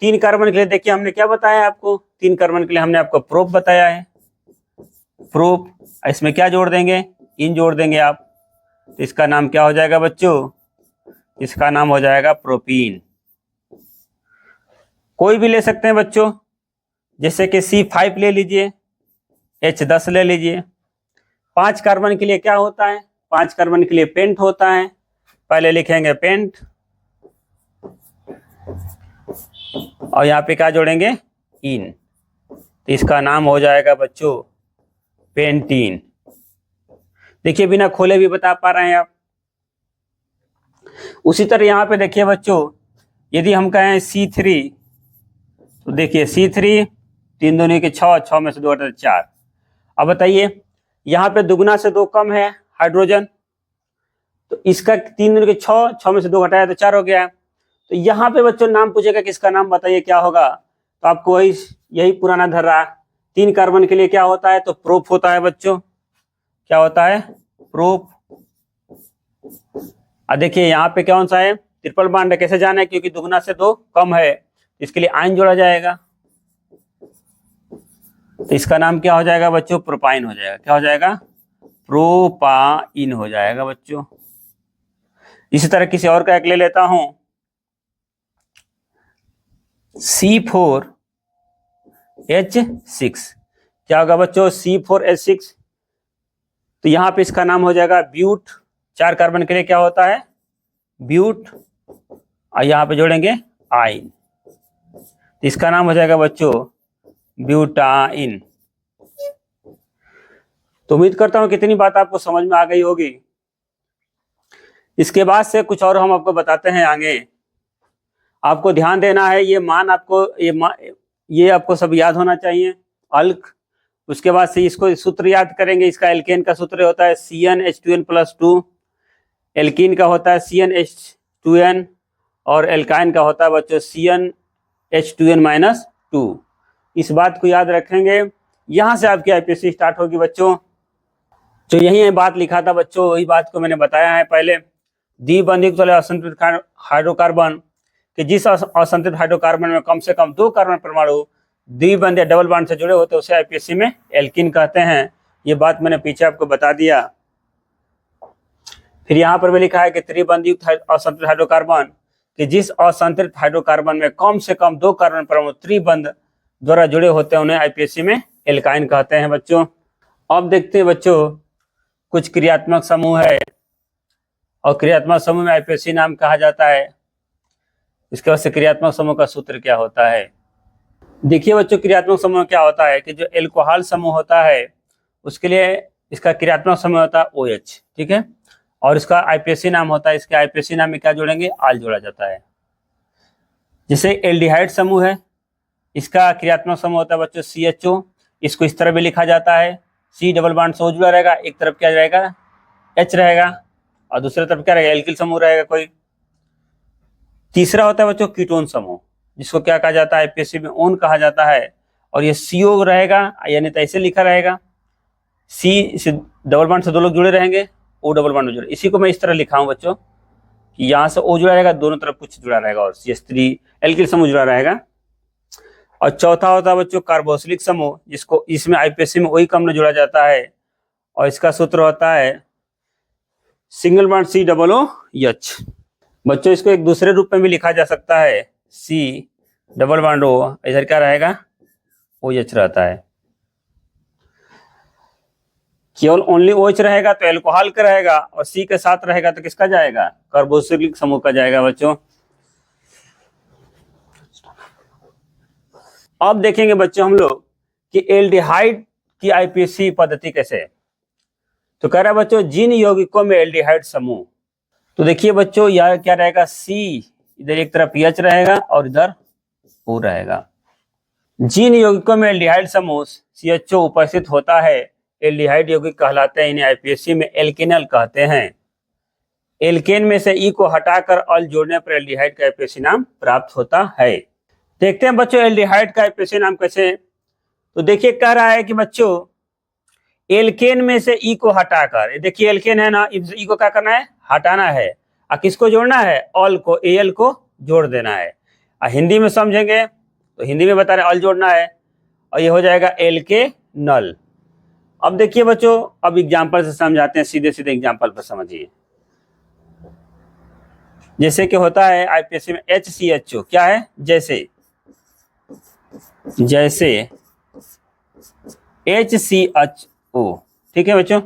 3 कार्बन के लिए देखिए हमने क्या बताया आपको? 3 कार्बन के लिए हमने आपको प्रोप बताया है। प्रोप, इसमें क्या जोड़ देंगे? इन जोड़ देंगे आप। तो इसका नाम क्या हो जाएगा बच्चों? इसका नाम हो जाएगा प्रोपीन। कोई भी ले सकते हैं बच्चों, जैसे कि C5 ले लीजिए, H10 ले लीजिए। 5 कार्बन के लिए क्या होता है? 5 कार्बन के लिए पेंट होता है। पहले लिखेंगे पेंट, और यहाँ पे क्या जोड़ेंगे? इन। तो इसका नाम हो जाएगा बच्चों पेंटीन। देखिए बिना खोले भी बता पा रहे हैं आप। उसी तरह यहाँ पे देखिए बच्चों, यदि हम कहें C3, तो देखिए C3 3 दूनी के 6, 6 में से 2 घटा 4। अब बताइए यहाँ पे दुगना से 2 कम है हाइड्रोजन, तो इसका 3 दूनी के 6, 6 में से 2 घटाया तो 4 हो गया। तो यहाँ पे बच्चों नाम पूछेगा किसका नाम बताइए क्या होगा? तो आपको यही पुराना धर रहा। 3 कार्बन के लिए क्या होता है? तो प्रोप होता है बच्चों। क्या होता है? प्रोप। अब देखिए यहाँ पे कौन सा है? ट्रिपल बांड है। कैसे जाना है? क्योंकि दुगना से 2 कम है, इसके लिए आयन जोड़ा जाएगा। तो इसका नाम क्या हो जाएगा बच्चों? प्रोपाइन हो जाएगा। क्या हो जाएगा? प्रोपाइन हो जाएगा बच्चों। इसी तरह किसी और का एक ले लेता हूं, C4H6। क्या होगा बच्चों? C4H6, तो यहां पे इसका नाम हो जाएगा ब्यूट। 4 कार्बन के लिए क्या होता है? ब्यूट, और यहां पे जोड़ेंगे आइन, तो इसका नाम हो जाएगा बच्चों ब्यूटाइन। तो उम्मीद करता हूं कितनी बात आपको समझ में आ गई होगी। इसके बाद से कुछ और हम आपको बताते हैं आगे। आपको ध्यान देना है, ये मान आपको ये आपको सब याद होना चाहिए। अल्क, उसके बाद से इसको सूत्र याद करेंगे। इसका एल्केन का सूत्र होता है CnH2n+2, एल्कीन का होता है CnH2n, और एल्काइन का होता है बच्चों CnH2n-2। इस बात को याद रखेंगे। यहाँ से आपकी आईपीएससी स्टार्ट होगी बच्चों। जो यही बात लिखा था बच्चों, वही बात को मैंने बताया है पहले। द्विबंधयुक्त वाले असंतुलित हाइड्रोकार्बन कि जिस असंतुलित हाइड्रोकार्बन में कम से कम 2 कार्बन परमाणु द्विबंध या डबल बॉन्ड से जुड़े होते हैं उसे आईपीएससी में एल्कीन कहते हैं। ये बात मैंने पीछे आपको बता दिया। फिर यहाँ पर भी लिखा है कि त्रिबंधयुक्त असंतुलित हाइड्रोकार्बन कि जिस असंतुलित हाइड्रोकार्बन में कम से कम 2 कार्बन परमाणु त्रिबंध द्वारा जुड़े होते हैं उन्हें आईपीएससी में एल्काइन कहते हैं बच्चों। अब देखते हैं बच्चों कुछ क्रियात्मक समूह है, और क्रियात्मक समूह में आईपीएससी नाम कहा जाता है। इसके बाद से क्रियात्मक समूह का सूत्र क्या होता है। देखिए बच्चों, क्रियात्मक समूह क्या होता है कि जो एल्कोहल समूह होता है उसके लिए इसका क्रियात्मक समूह होता है OH, ठीक है, और इसका आईपीएससी नाम होता है। इसके आईपीएससी नाम में क्या जोड़ेंगे, आल जोड़ा जाता है। जैसे एल्डिहाइड समूह है, इसका क्रियात्मक समूह होता है बच्चों CHO। इसको इस तरह भी लिखा जाता है, C डबल बॉन्ड से O जुड़ा रहेगा, एक तरफ क्या रहेगा H रहेगा और दूसरी तरफ क्या रहेगा एल्किल समूह रहेगा कोई। तीसरा होता है बच्चों कीटोन समूह, जिसको क्या कहा जाता है आईपीएससी में ओन कहा जाता है, और ये CO रहेगा, यानी तो ऐसे लिखा रहेगा C से डबल बॉन्ड से 2 लोग जुड़े रहेंगे, O डबल बॉन्ड जुड़े। इसी को मैं इस तरह लिखा हूं बच्चों कि यहाँ से O जुड़ा रहेगा, दोनों तरफ कुछ जुड़ा रहेगा, और CH3 एल्किल समूह जुड़ा रहेगा। और चौथा होता है बच्चों कार्बोक्सिलिक समूह, जिसको इसमें आईपीएससी में वही कम जुड़ा जाता है, और इसका सूत्र होता है सिंगल बॉन्ड COOH। बच्चों इसको एक दूसरे रूप में भी लिखा जा सकता है, C डबल बॉन्ड O, इधर क्या रहेगा OH रहता है। केवल ओनली OH रहेगा तो एल्कोहल का रहेगा, और C के साथ रहेगा तो किसका जाएगा, कार्बोक्सिलिक समूह का जाएगा बच्चों। अब देखेंगे बच्चों हम लोग कि एल्डिहाइड की आईपीएससी पद्धति कैसे है। तो कह रहा है बच्चों जिन यौगिकों में एल्डिहाइड समूह, तो देखिए बच्चों यह क्या रहेगा C, इधर एक तरफ H रहेगा और इधर O रहेगा। जिन यौगिकों में एल्डिहाइड समूह CHO उपस्थित होता है एल्डिहाइड यौगिक कहलाते हैं। इन्हें आईपीएससी में एल्केनल कहते हैं। एल्केन में से E को हटाकर अल जोड़ने पर एल्डिहाइड का आईपीएससी नाम प्राप्त होता है। देखते हैं बच्चों एल्डिहाइड का आईपीएससी नाम कैसे। तो देखिए कह रहा है कि बच्चों एल्केन में से E को हटाकर, देखिए एल्केन है ना, E को क्या करना है, हटाना है, और किसको जोड़ना है, अल को, Al को जोड़ देना है। हिंदी में समझेंगे तो हिंदी में बता रहे अल जोड़ना है, और ये हो जाएगा एल्केनल। अब देखिए बच्चों, अब एग्जाम्पल से समझाते हैं, सीधे सीधे एग्जाम्पल पर समझिए। जैसे कि होता है आईपीएससी में HCHO, क्या है, जैसे HCHO, ठीक है बच्चों।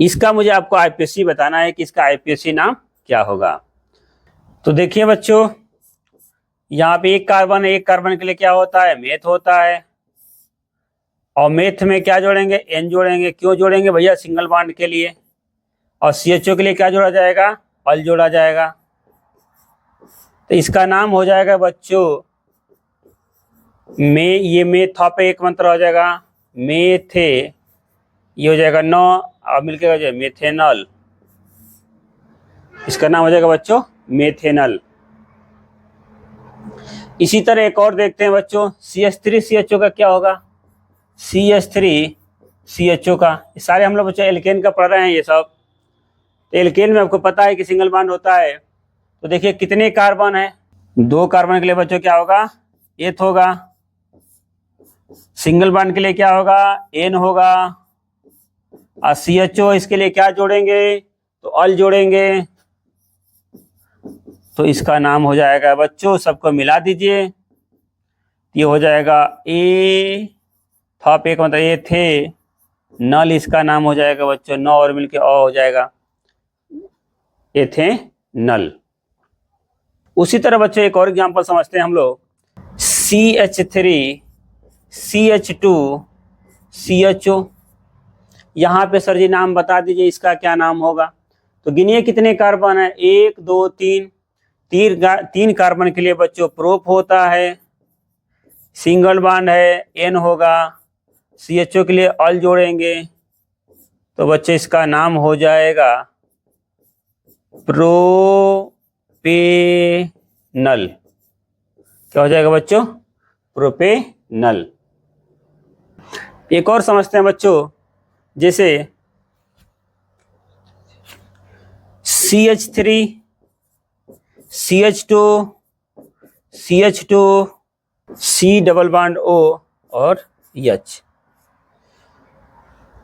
इसका मुझे आपको आईपीएससी बताना है कि इसका आईपीएससी नाम क्या होगा। तो देखिए बच्चों यहाँ पे एक कार्बन है, एक कार्बन के लिए क्या होता है, मेथ होता है, और मेथ में क्या जोड़ेंगे, N जोड़ेंगे। क्यों जोड़ेंगे भैया, सिंगल बॉन्ड के लिए। और CHO के लिए क्या जोड़ा जाएगा, अल जोड़ा जाएगा। तो इसका नाम हो जाएगा बच्चों ये मेथा पे एक मंत्र हो जाएगा मेथे, ये हो जाएगा 9 और मिलकर हो जाएगा मेथेनल। इसका नाम हो जाएगा बच्चों मेथेनल। इसी तरह एक और देखते हैं बच्चों, CH3CHO का क्या होगा, CH3CHO का। सारे हम लोग बच्चों एल्केन का पढ़ रहे हैं ये सब। तो एल्केन में आपको पता है कि सिंगल बॉन्ड होता है। तो देखिए कितने कार्बन है, 2 कार्बन के लिए बच्चों क्या होगा, एथ होगा। सिंगल बॉन्ड के लिए क्या होगा, N होगा। और CHO इसके लिए क्या जोड़ेंगे, तो अल जोड़ेंगे। तो इसका नाम हो जाएगा बच्चों, सबको मिला दीजिए, ये हो जाएगा ए थप एक मतलब ए थे नल। इसका नाम हो जाएगा बच्चों 9 और मिलके हो जाएगा एथेनल। उसी तरह बच्चों एक और एग्जांपल समझते हैं हम लोग, CH3CH2CHO। यहाँ पे सर जी नाम बता दीजिए इसका क्या नाम होगा। तो गिनिए कितने कार्बन है, 1 2 3। तीन कार्बन के लिए बच्चों प्रोप होता है, सिंगल बॉन्ड है, N होगा। CHO के लिए अल जोड़ेंगे तो बच्चे इसका नाम हो जाएगा प्रोपेनल। क्या हो जाएगा बच्चों, प्रोपेनल। एक और समझते हैं बच्चों, जैसे CH3 CH2 CH2 C double bond O और H।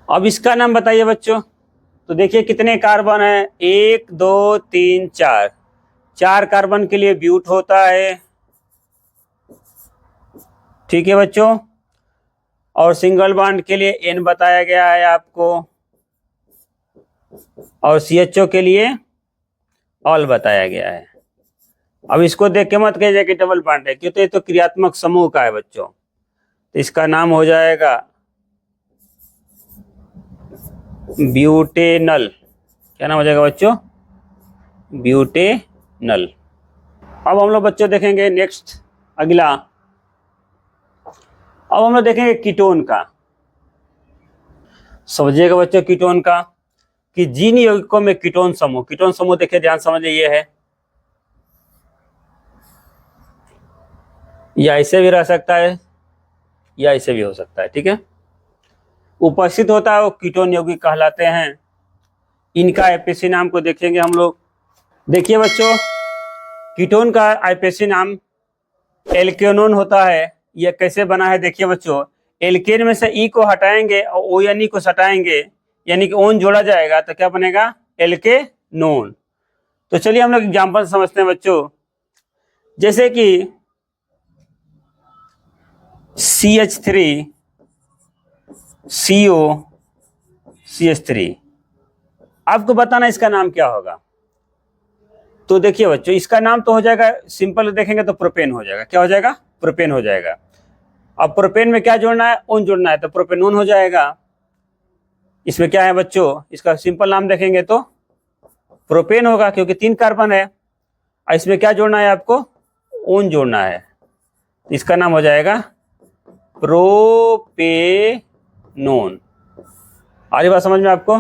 अब इसका नाम बताइए बच्चों। तो देखिए कितने कार्बन है, 1 2 3 4। 4 कार्बन के लिए ब्यूट होता है, ठीक है बच्चों। और सिंगल बॉन्ड के लिए N बताया गया है आपको, और CHO के लिए ऑल बताया गया है। अब इसको देख के मत कहिए कि डबल बॉन्ड है, क्योंकि ये तो क्रियात्मक समूह का है बच्चों। तो इसका नाम हो जाएगा ब्यूटेनल। क्या नाम हो जाएगा बच्चों, ब्यूटेनल। अब हम लोग बच्चों देखेंगे नेक्स्ट, अगला। अब हम लोग देखेंगे कीटोन का। समझिएगा बच्चों कीटोन का, कि जिन यौगिकों में कीटोन समूह देखिए ध्यान समझिए, ये है, या ऐसे भी रह सकता है या ऐसे भी हो सकता है, ठीक है। उपस्थित होता है वो कीटोन यौगिक कहलाते हैं। इनका आईपीसी नाम को देखेंगे हम लोग। देखिए बच्चों, कीटोन का आईपीसी नाम एल्केनोन होता है। यह कैसे बना है देखिए बच्चों, एल्केन में से ई को हटाएंगे और ओ यानी ई को सटाएंगे, यानी कि ओन जोड़ा जाएगा तो क्या बनेगा, एल्केनोन। तो चलिए हम लोग एग्जाम्पल समझते हैं बच्चों। जैसे कि CH3 CO CH3, आपको बताना इसका नाम क्या होगा। तो देखिए बच्चों, इसका नाम तो हो जाएगा, सिंपल देखेंगे तो प्रोपेन हो जाएगा। क्या हो जाएगा, प्रोपेन हो जाएगा। अब प्रोपेन में क्या जोड़ना है, ओन जोड़ना है, तो प्रोपेनोन हो जाएगा। इसमें क्या है बच्चों, इसका सिंपल नाम देखेंगे तो प्रोपेन होगा, क्योंकि 3 कार्बन है। और इसमें क्या जोड़ना है आपको, ओन जोड़ना है। इसका नाम हो जाएगा प्रोपेनोन। आ रही बात समझ में आपको।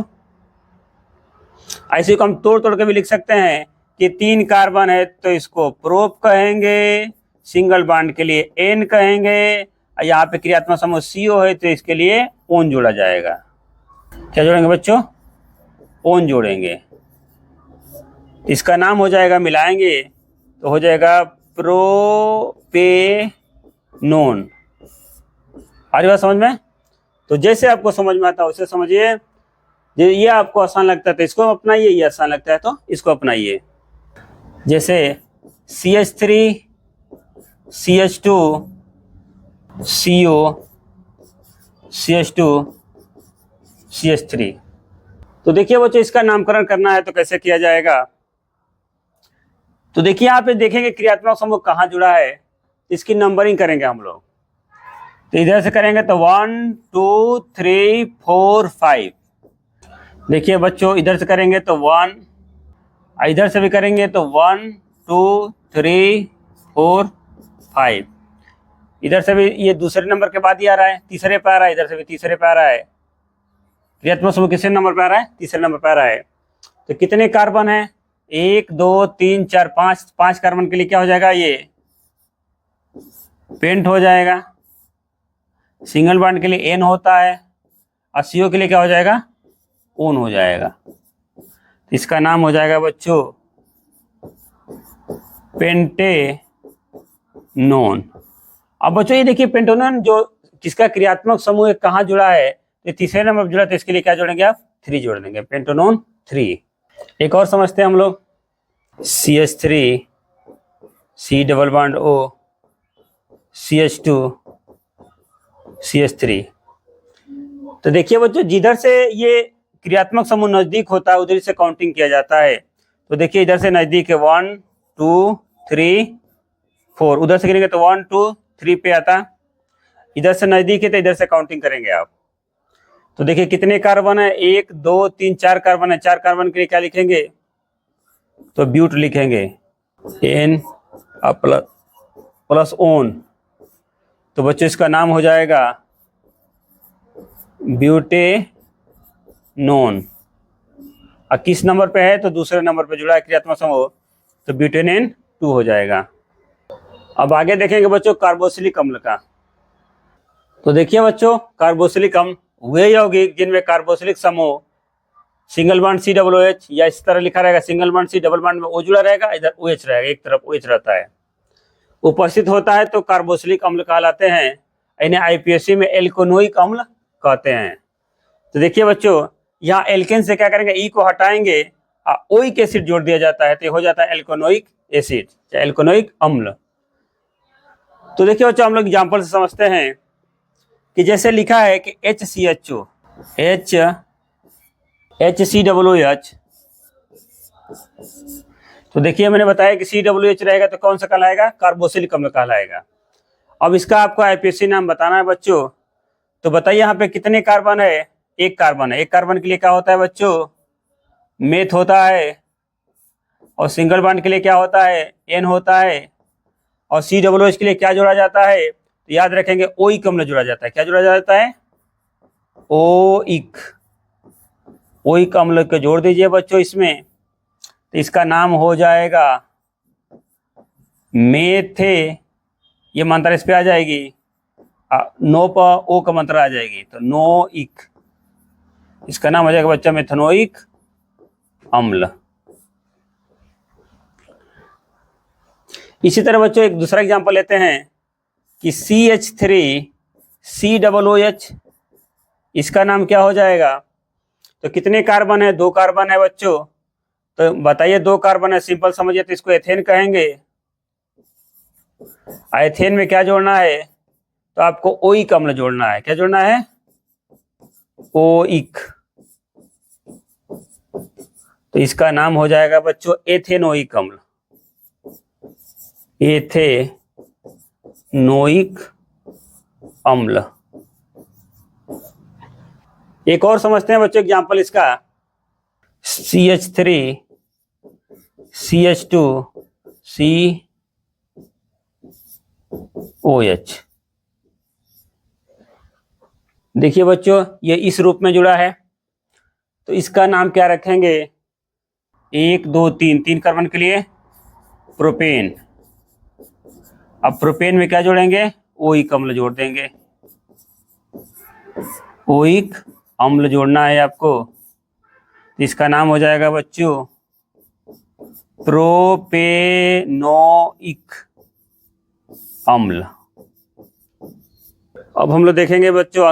ऐसे को हम तोड़ तोड़ के भी लिख सकते हैं कि 3 कार्बन है तो इसको प्रोप कहेंगे, सिंगल बॉन्ड के लिए N कहेंगे, यहाँ पे क्रियात्मक समूह CO है तो इसके लिए ओन जोड़ा जाएगा। क्या जोड़ेंगे बच्चों, ओन जोड़ेंगे। इसका नाम हो जाएगा, मिलाएंगे तो हो जाएगा प्रोपेनोन। आ रही बात समझ में। तो जैसे आपको समझ में आता है उसे समझिए। ये आपको आसान लगता है तो इसको अपनाइए, ये आसान लगता है तो इसको अपनाइए। जैसे CH3 CH2 CO CH2 CH3। तो देखिए बच्चों, इसका नामकरण करना है तो कैसे किया जाएगा। तो देखिए यहाँ पे देखेंगे क्रियात्मक समूह कहाँ जुड़ा है, इसकी नंबरिंग करेंगे हम लोग। तो इधर से करेंगे तो 1 2 3 4 5। देखिए बच्चों, इधर से करेंगे तो 1, इधर से भी करेंगे तो 1 2 3 4 5। इधर से भी ये दूसरे नंबर के बाद ही आ रहा है, तीसरे पे आ रहा है, इधर से भी तीसरे पे आ रहा है। क्रियात्मक समूह किसरे नंबर पे आ रहा है, तीसरे नंबर पे आ रहा है। तो कितने कार्बन है, 1 2 3 4 5। 5 कार्बन के लिए क्या हो जाएगा, ये पेंट हो जाएगा। सिंगल बॉन्ड के लिए N होता है, और CO के लिए क्या हो जाएगा, ओन हो जाएगा। इसका नाम हो जाएगा बच्चों पेंटेनोन। अब बच्चों ये देखिए, पेंटेनोन जो किसका क्रियात्मक समूह कहाँ जुड़ा है, तो तीसरे नंबर जुड़ा, तो इसके लिए क्या जोड़ेंगे आप, 3 जोड़ देंगे, पेंटेनोन 3। एक और समझते हैं हम लोग, CH3 C double bond O CH2 CH3। तो देखिए बच्चों, जिधर से ये क्रियात्मक समूह नजदीक होता है उधर से काउंटिंग किया जाता है। तो देखिए इधर से नजदीक है 1 2 3 4, उधर से करेंगे तो 1 2 3 पे आता। इधर से नजदीक है तो इधर से काउंटिंग करेंगे आप। तो देखिए कितने कार्बन है, 1 2 3 4 कार्बन है। 4 कार्बन के लिए क्या लिखेंगे, तो ब्यूट लिखेंगे, एन प्लस प्लस ओन। तो बच्चों इसका नाम हो जाएगा ब्यूटेनोन। और किस नंबर पे है, तो दूसरे नंबर पे जुड़ा है क्रियात्मक समूह, तो ब्यूटेनेन 2 हो जाएगा। अब आगे देखेंगे बच्चों कार्बोक्सिलिक अम्ल का। तो देखिए बच्चों कार्बोक्सिलिक अम्ल वे यौगिक जिनमें कार्बोक्सिलिक समूह सिंगल बॉन्ड COOH, या इस तरह लिखा रहेगा single bond C double bond में O जुड़ा रहेगा, इधर OH रहेगा, एक तरफ OH रहता है, उपस्थित होता है तो कार्बोक्सिलिक अम्ल कहलाते हैं। इन्हें IPAC में एल्कोनोइक अम्ल कहते हैं। तो देखिए बच्चों यहाँ एल्केन से क्या करेंगे, ई को हटाएंगे और ओइक एसिड जोड़ दिया जाता है, तो हो जाता है एल्कोनोइक एसिड या एल्कोनोइक अम्ल। तो देखिए बच्चों हम लोग एग्जाम्पल से समझते हैं कि जैसे लिखा है कि HCHO HCOOH, तो देखिए मैंने बताया कि COOH रहेगा तो कौन सा कहलाएगा, कार्बोक्सिलिक अम्ल कहलाएगा। अब इसका आपको IPAC नाम बताना है बच्चों। तो बताइए यहाँ पे कितने कार्बन है, 1 कार्बन है। 1 कार्बन के लिए क्या होता है बच्चों, मेथ होता है, और सिंगल बॉन्ड के लिए क्या होता है, N होता है, और COOH के लिए क्या जोड़ा जाता है, तो याद रखेंगे ओइक अम्ल जोड़ा जाता है। क्या जोड़ा जाता है, ओइक अम्ल को जोड़ दीजिए बच्चों इसमें, तो इसका नाम हो जाएगा मेथे, ये मात्रा इस पे आ जाएगी, नो पर ओ का मात्रा आ जाएगी, तो नोइक, इसका नाम हो जाएगा बच्चा मेथनोइक अम्ल। इसी तरह बच्चों एक दूसरा एग्जांपल लेते हैं कि CH3COOH, इसका नाम क्या हो जाएगा, तो कितने कार्बन है, 2 कार्बन है बच्चों। तो बताइए 2 कार्बन है, सिंपल समझिए तो इसको एथेन कहेंगे। एथेन में क्या जोड़ना है, तो आपको ओइक अम्ल जोड़ना है। क्या जोड़ना है, ओइक, तो इसका नाम हो जाएगा बच्चों एथेनोइक अम्ल, एथेनोइक अम्ल। एक और समझते हैं बच्चों एग्जांपल इसका, CH3CH2COH। देखिए बच्चों ये इस रूप में जुड़ा है, तो इसका नाम क्या रखेंगे, 1 2 3 कार्बन के लिए प्रोपेन। अब प्रोपेन में क्या जोड़ेंगे, ओइक अम्ल जोड़ देंगे, ओइक अम्ल जोड़ना है आपको, तो इसका नाम हो जाएगा बच्चों प्रोपेनोइक अम्ल। अब हम लोग देखेंगे बच्चों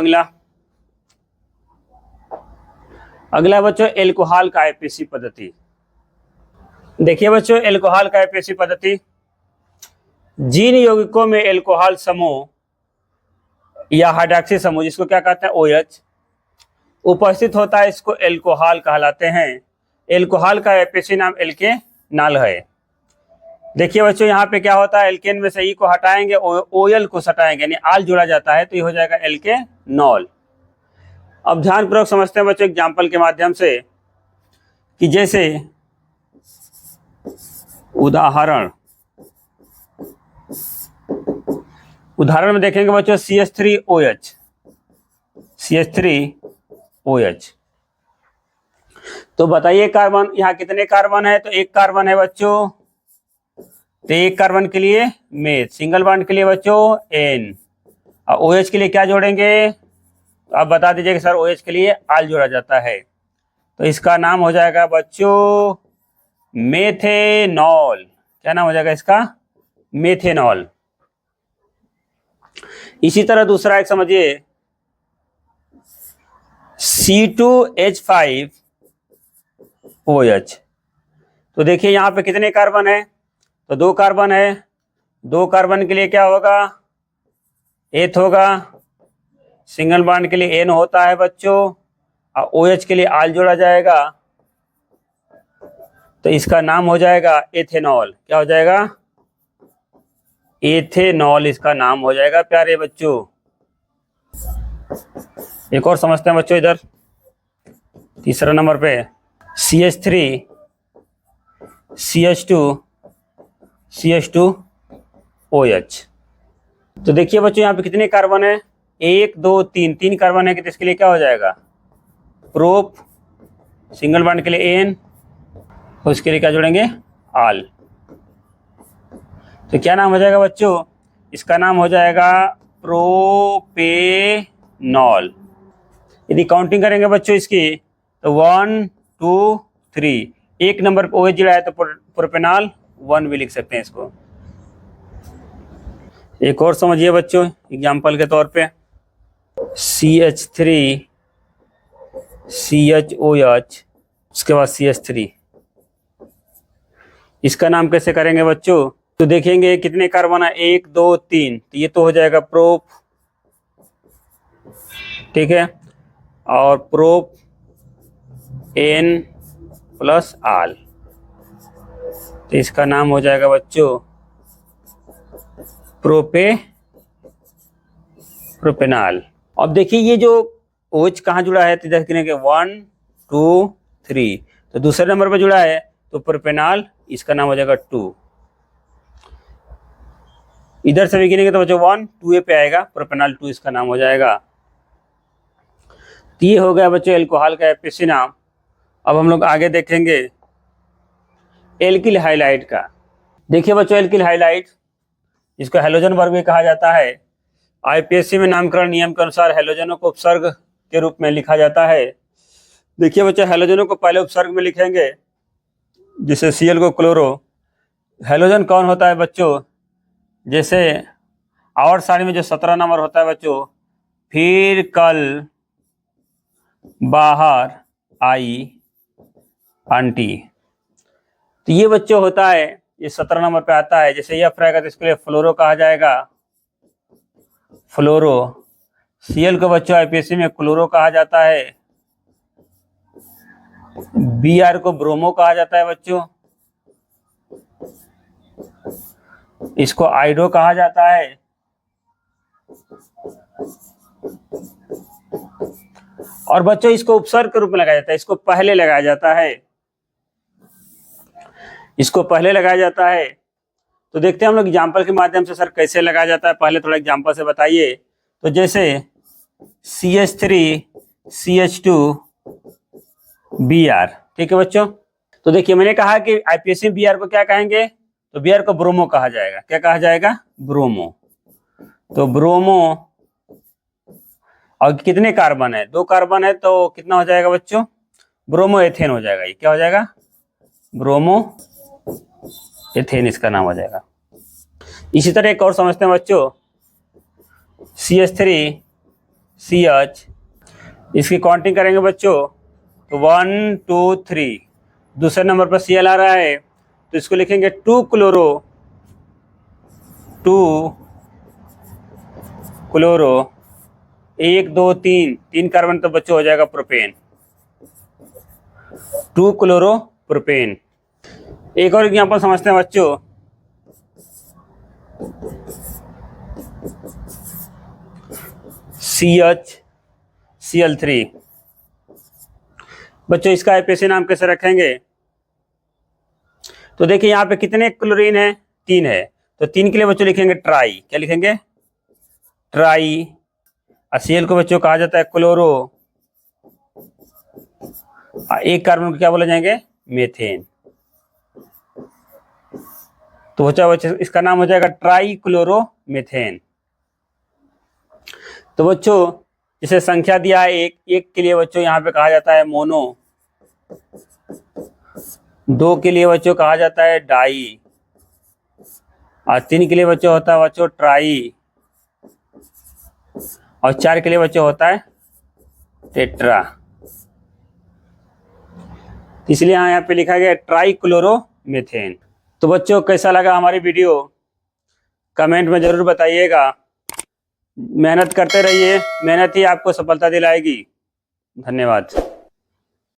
अगला बच्चों एल्कोहल का IPAC पद्धति। देखिए बच्चों एल्कोहल का IPAC पद्धति, जिन यौगिकों में एल्कोहल समूह या हाइड्रॉक्सी समूह, जिसको क्या कहते हैं OH, उपस्थित होता है, इसको एल्कोहल कहलाते हैं। एल्कोहल का IPAC नाम एल्केनॉल है। देखिए बच्चों यहाँ पे क्या होता है, एल्केन में से ई को हटाएंगे, OL को सटाएंगे, यानी आल जोड़ा जाता है, तो ये हो जाएगा एल्केनॉल। अब ध्यानपूर्वक समझते हैं बच्चों एग्जाम्पल के माध्यम से, कि जैसे उदाहरण में देखेंगे बच्चों CH3OH। तो बताइए कार्बन यहाँ कितने कार्बन है, तो 1 कार्बन है बच्चों, तो 1 कार्बन के लिए मेथ, सिंगल बॉन्ड के लिए बच्चों N, और OH के लिए क्या जोड़ेंगे, तो आप बता दीजिए कि सर OH के लिए आल जोड़ा जाता है, तो इसका नाम हो जाएगा बच्चों मेथेनॉल। क्या नाम हो जाएगा इसका, मेथेनॉल। इसी तरह दूसरा एक समझिए C2H5OH। तो देखिए यहाँ पे कितने कार्बन है, तो 2 कार्बन है। 2 कार्बन के लिए क्या होगा, एथ होगा, सिंगल बॉन्ड के लिए N होता है बच्चों, और OH के लिए आल जोड़ा जाएगा, तो इसका नाम हो जाएगा एथेनॉल। क्या हो जाएगा, एथेनॉल इसका नाम हो जाएगा प्यारे बच्चों। एक और समझते हैं बच्चों, इधर तीसरा नंबर पे CH3 CH2 CH2OH। तो देखिए बच्चों यहाँ पे कितने कार्बन है, 1 2 3, 3 कार्बन है कि, तो इसके लिए क्या हो जाएगा प्रोप, सिंगल बॉन्ड के लिए एन, और इसके लिए क्या जोड़ेंगे आल। तो क्या नाम हो जाएगा बच्चों, इसका नाम हो जाएगा प्रोपेनॉल। यदि काउंटिंग करेंगे बच्चों इसकी तो 1 2 3, एक नंबर पर OH जुड़ा है तो प्रोपेनॉल 1 भी लिख सकते हैं इसको। एक और समझिए बच्चों एग्जाम्पल के तौर पे, CH3 CHOH, उसके बाद CH3, इसका नाम कैसे करेंगे बच्चों, तो देखेंगे कितने कार्बन है 1 2 3, तो ये तो हो जाएगा प्रोप, ठीक है, और प्रोप N प्लस आल, तो इसका नाम हो जाएगा बच्चों प्रोपेनॉल। अब देखिए ये जो OH कहाँ जुड़ा है, तो देखने के 1 2 3, तो दूसरे नंबर पर जुड़ा है तो प्रोपेनॉल, इसका नाम हो जाएगा 2। इधर से भी गिनेंगे तो बच्चों 1 2 पे आएगा, प्रोपेनॉल 2 इसका नाम हो जाएगा। तो ये हो गया बच्चों एल्कोहल का एफिसी नाम। अब हम लोग आगे देखेंगे एल्किल हाइलाइट का। देखिए बच्चों एल्किल हाइलाइट, इसको हैलोजन वर्ग भी कहा जाता है। IPSC में नामकरण नियम के अनुसार हैलोजनों को उपसर्ग के रूप में लिखा जाता है। देखिए बच्चों हैलोजनों को पहले उपसर्ग में लिखेंगे, जिसे Cl को क्लोरो। हैलोजन कौन होता है बच्चों, जैसे आवर सारणी में जो 17 नंबर होता है बच्चों, फिर कल बाहर आई आंटी, तो ये बच्चों होता है, ये 17 नंबर पे आता है। जैसे यह रहेगा तो इसके लिए फ्लोरो कहा जाएगा, फ्लोरो। Cl को बच्चों IPSC में क्लोरो कहा जाता है। Br को ब्रोमो कहा जाता है बच्चों, इसको आइडो कहा जाता है। और बच्चों इसको उपसर्ग के रूप में लगाया जाता है, इसको पहले लगाया जाता है, इसको पहले लगाया जाता है। तो देखते हैं हम लोग एग्जाम्पल के माध्यम से, सर कैसे लगाया जाता है, पहले थोड़ा एग्जाम्पल से बताइए। तो जैसे CH3 CH2 Br, ठीक है बच्चों। तो देखिए मैंने कहा कि IPSC में Br को क्या कहेंगे, तो Br को ब्रोमो कहा जाएगा। क्या कहा जाएगा, ब्रोमो। तो ब्रोमो, और कितने कार्बन है, 2 कार्बन है, तो कितना हो जाएगा बच्चों, ब्रोमो एथेन हो जाएगा। ये क्या हो जाएगा, ब्रोमो एथेन इसका नाम हो जाएगा। इसी तरह एक और समझते हैं बच्चों, CH3 CH, इसकी काउंटिंग करेंगे बच्चों तो 1 2 3, दूसरे नंबर पर Cl आ रहा है तो इसको लिखेंगे 2 क्लोरो, 1 2 3, 3 कार्बन तो बच्चों हो जाएगा प्रोपेन, 2 क्लोरो प्रोपेन। एक और एग्जांपल समझते हैं बच्चों, CH बच्चों इसका IPSC नाम कैसे रखेंगे, तो देखिए यहाँ पे कितने क्लोरीन है, 3 है, तो 3 के लिए बच्चों लिखेंगे ट्राई। क्या लिखेंगे, ट्राई। Cl को बच्चों कहा जाता है क्लोरो, एक कार्बन को क्या बोले जाएंगे, मेथेन। तो बच्चों इसका नाम हो जाएगा ट्राई क्लोरो मेथेन। तो बच्चों जिसे संख्या दिया है एक के लिए बच्चों यहाँ पे कहा जाता है मोनो, 2 के लिए बच्चों कहा जाता है डाई, और 3 के लिए बच्चों होता है बच्चों ट्राई, और 4 के लिए बच्चों होता है टेट्रा। इसलिए यहाँ पे लिखा गया ट्राई क्लोरो मेथेन। तो बच्चों कैसा लगा हमारी वीडियो, कमेंट में जरूर बताइएगा। मेहनत करते रहिए, मेहनत ही आपको सफलता दिलाएगी। धन्यवाद।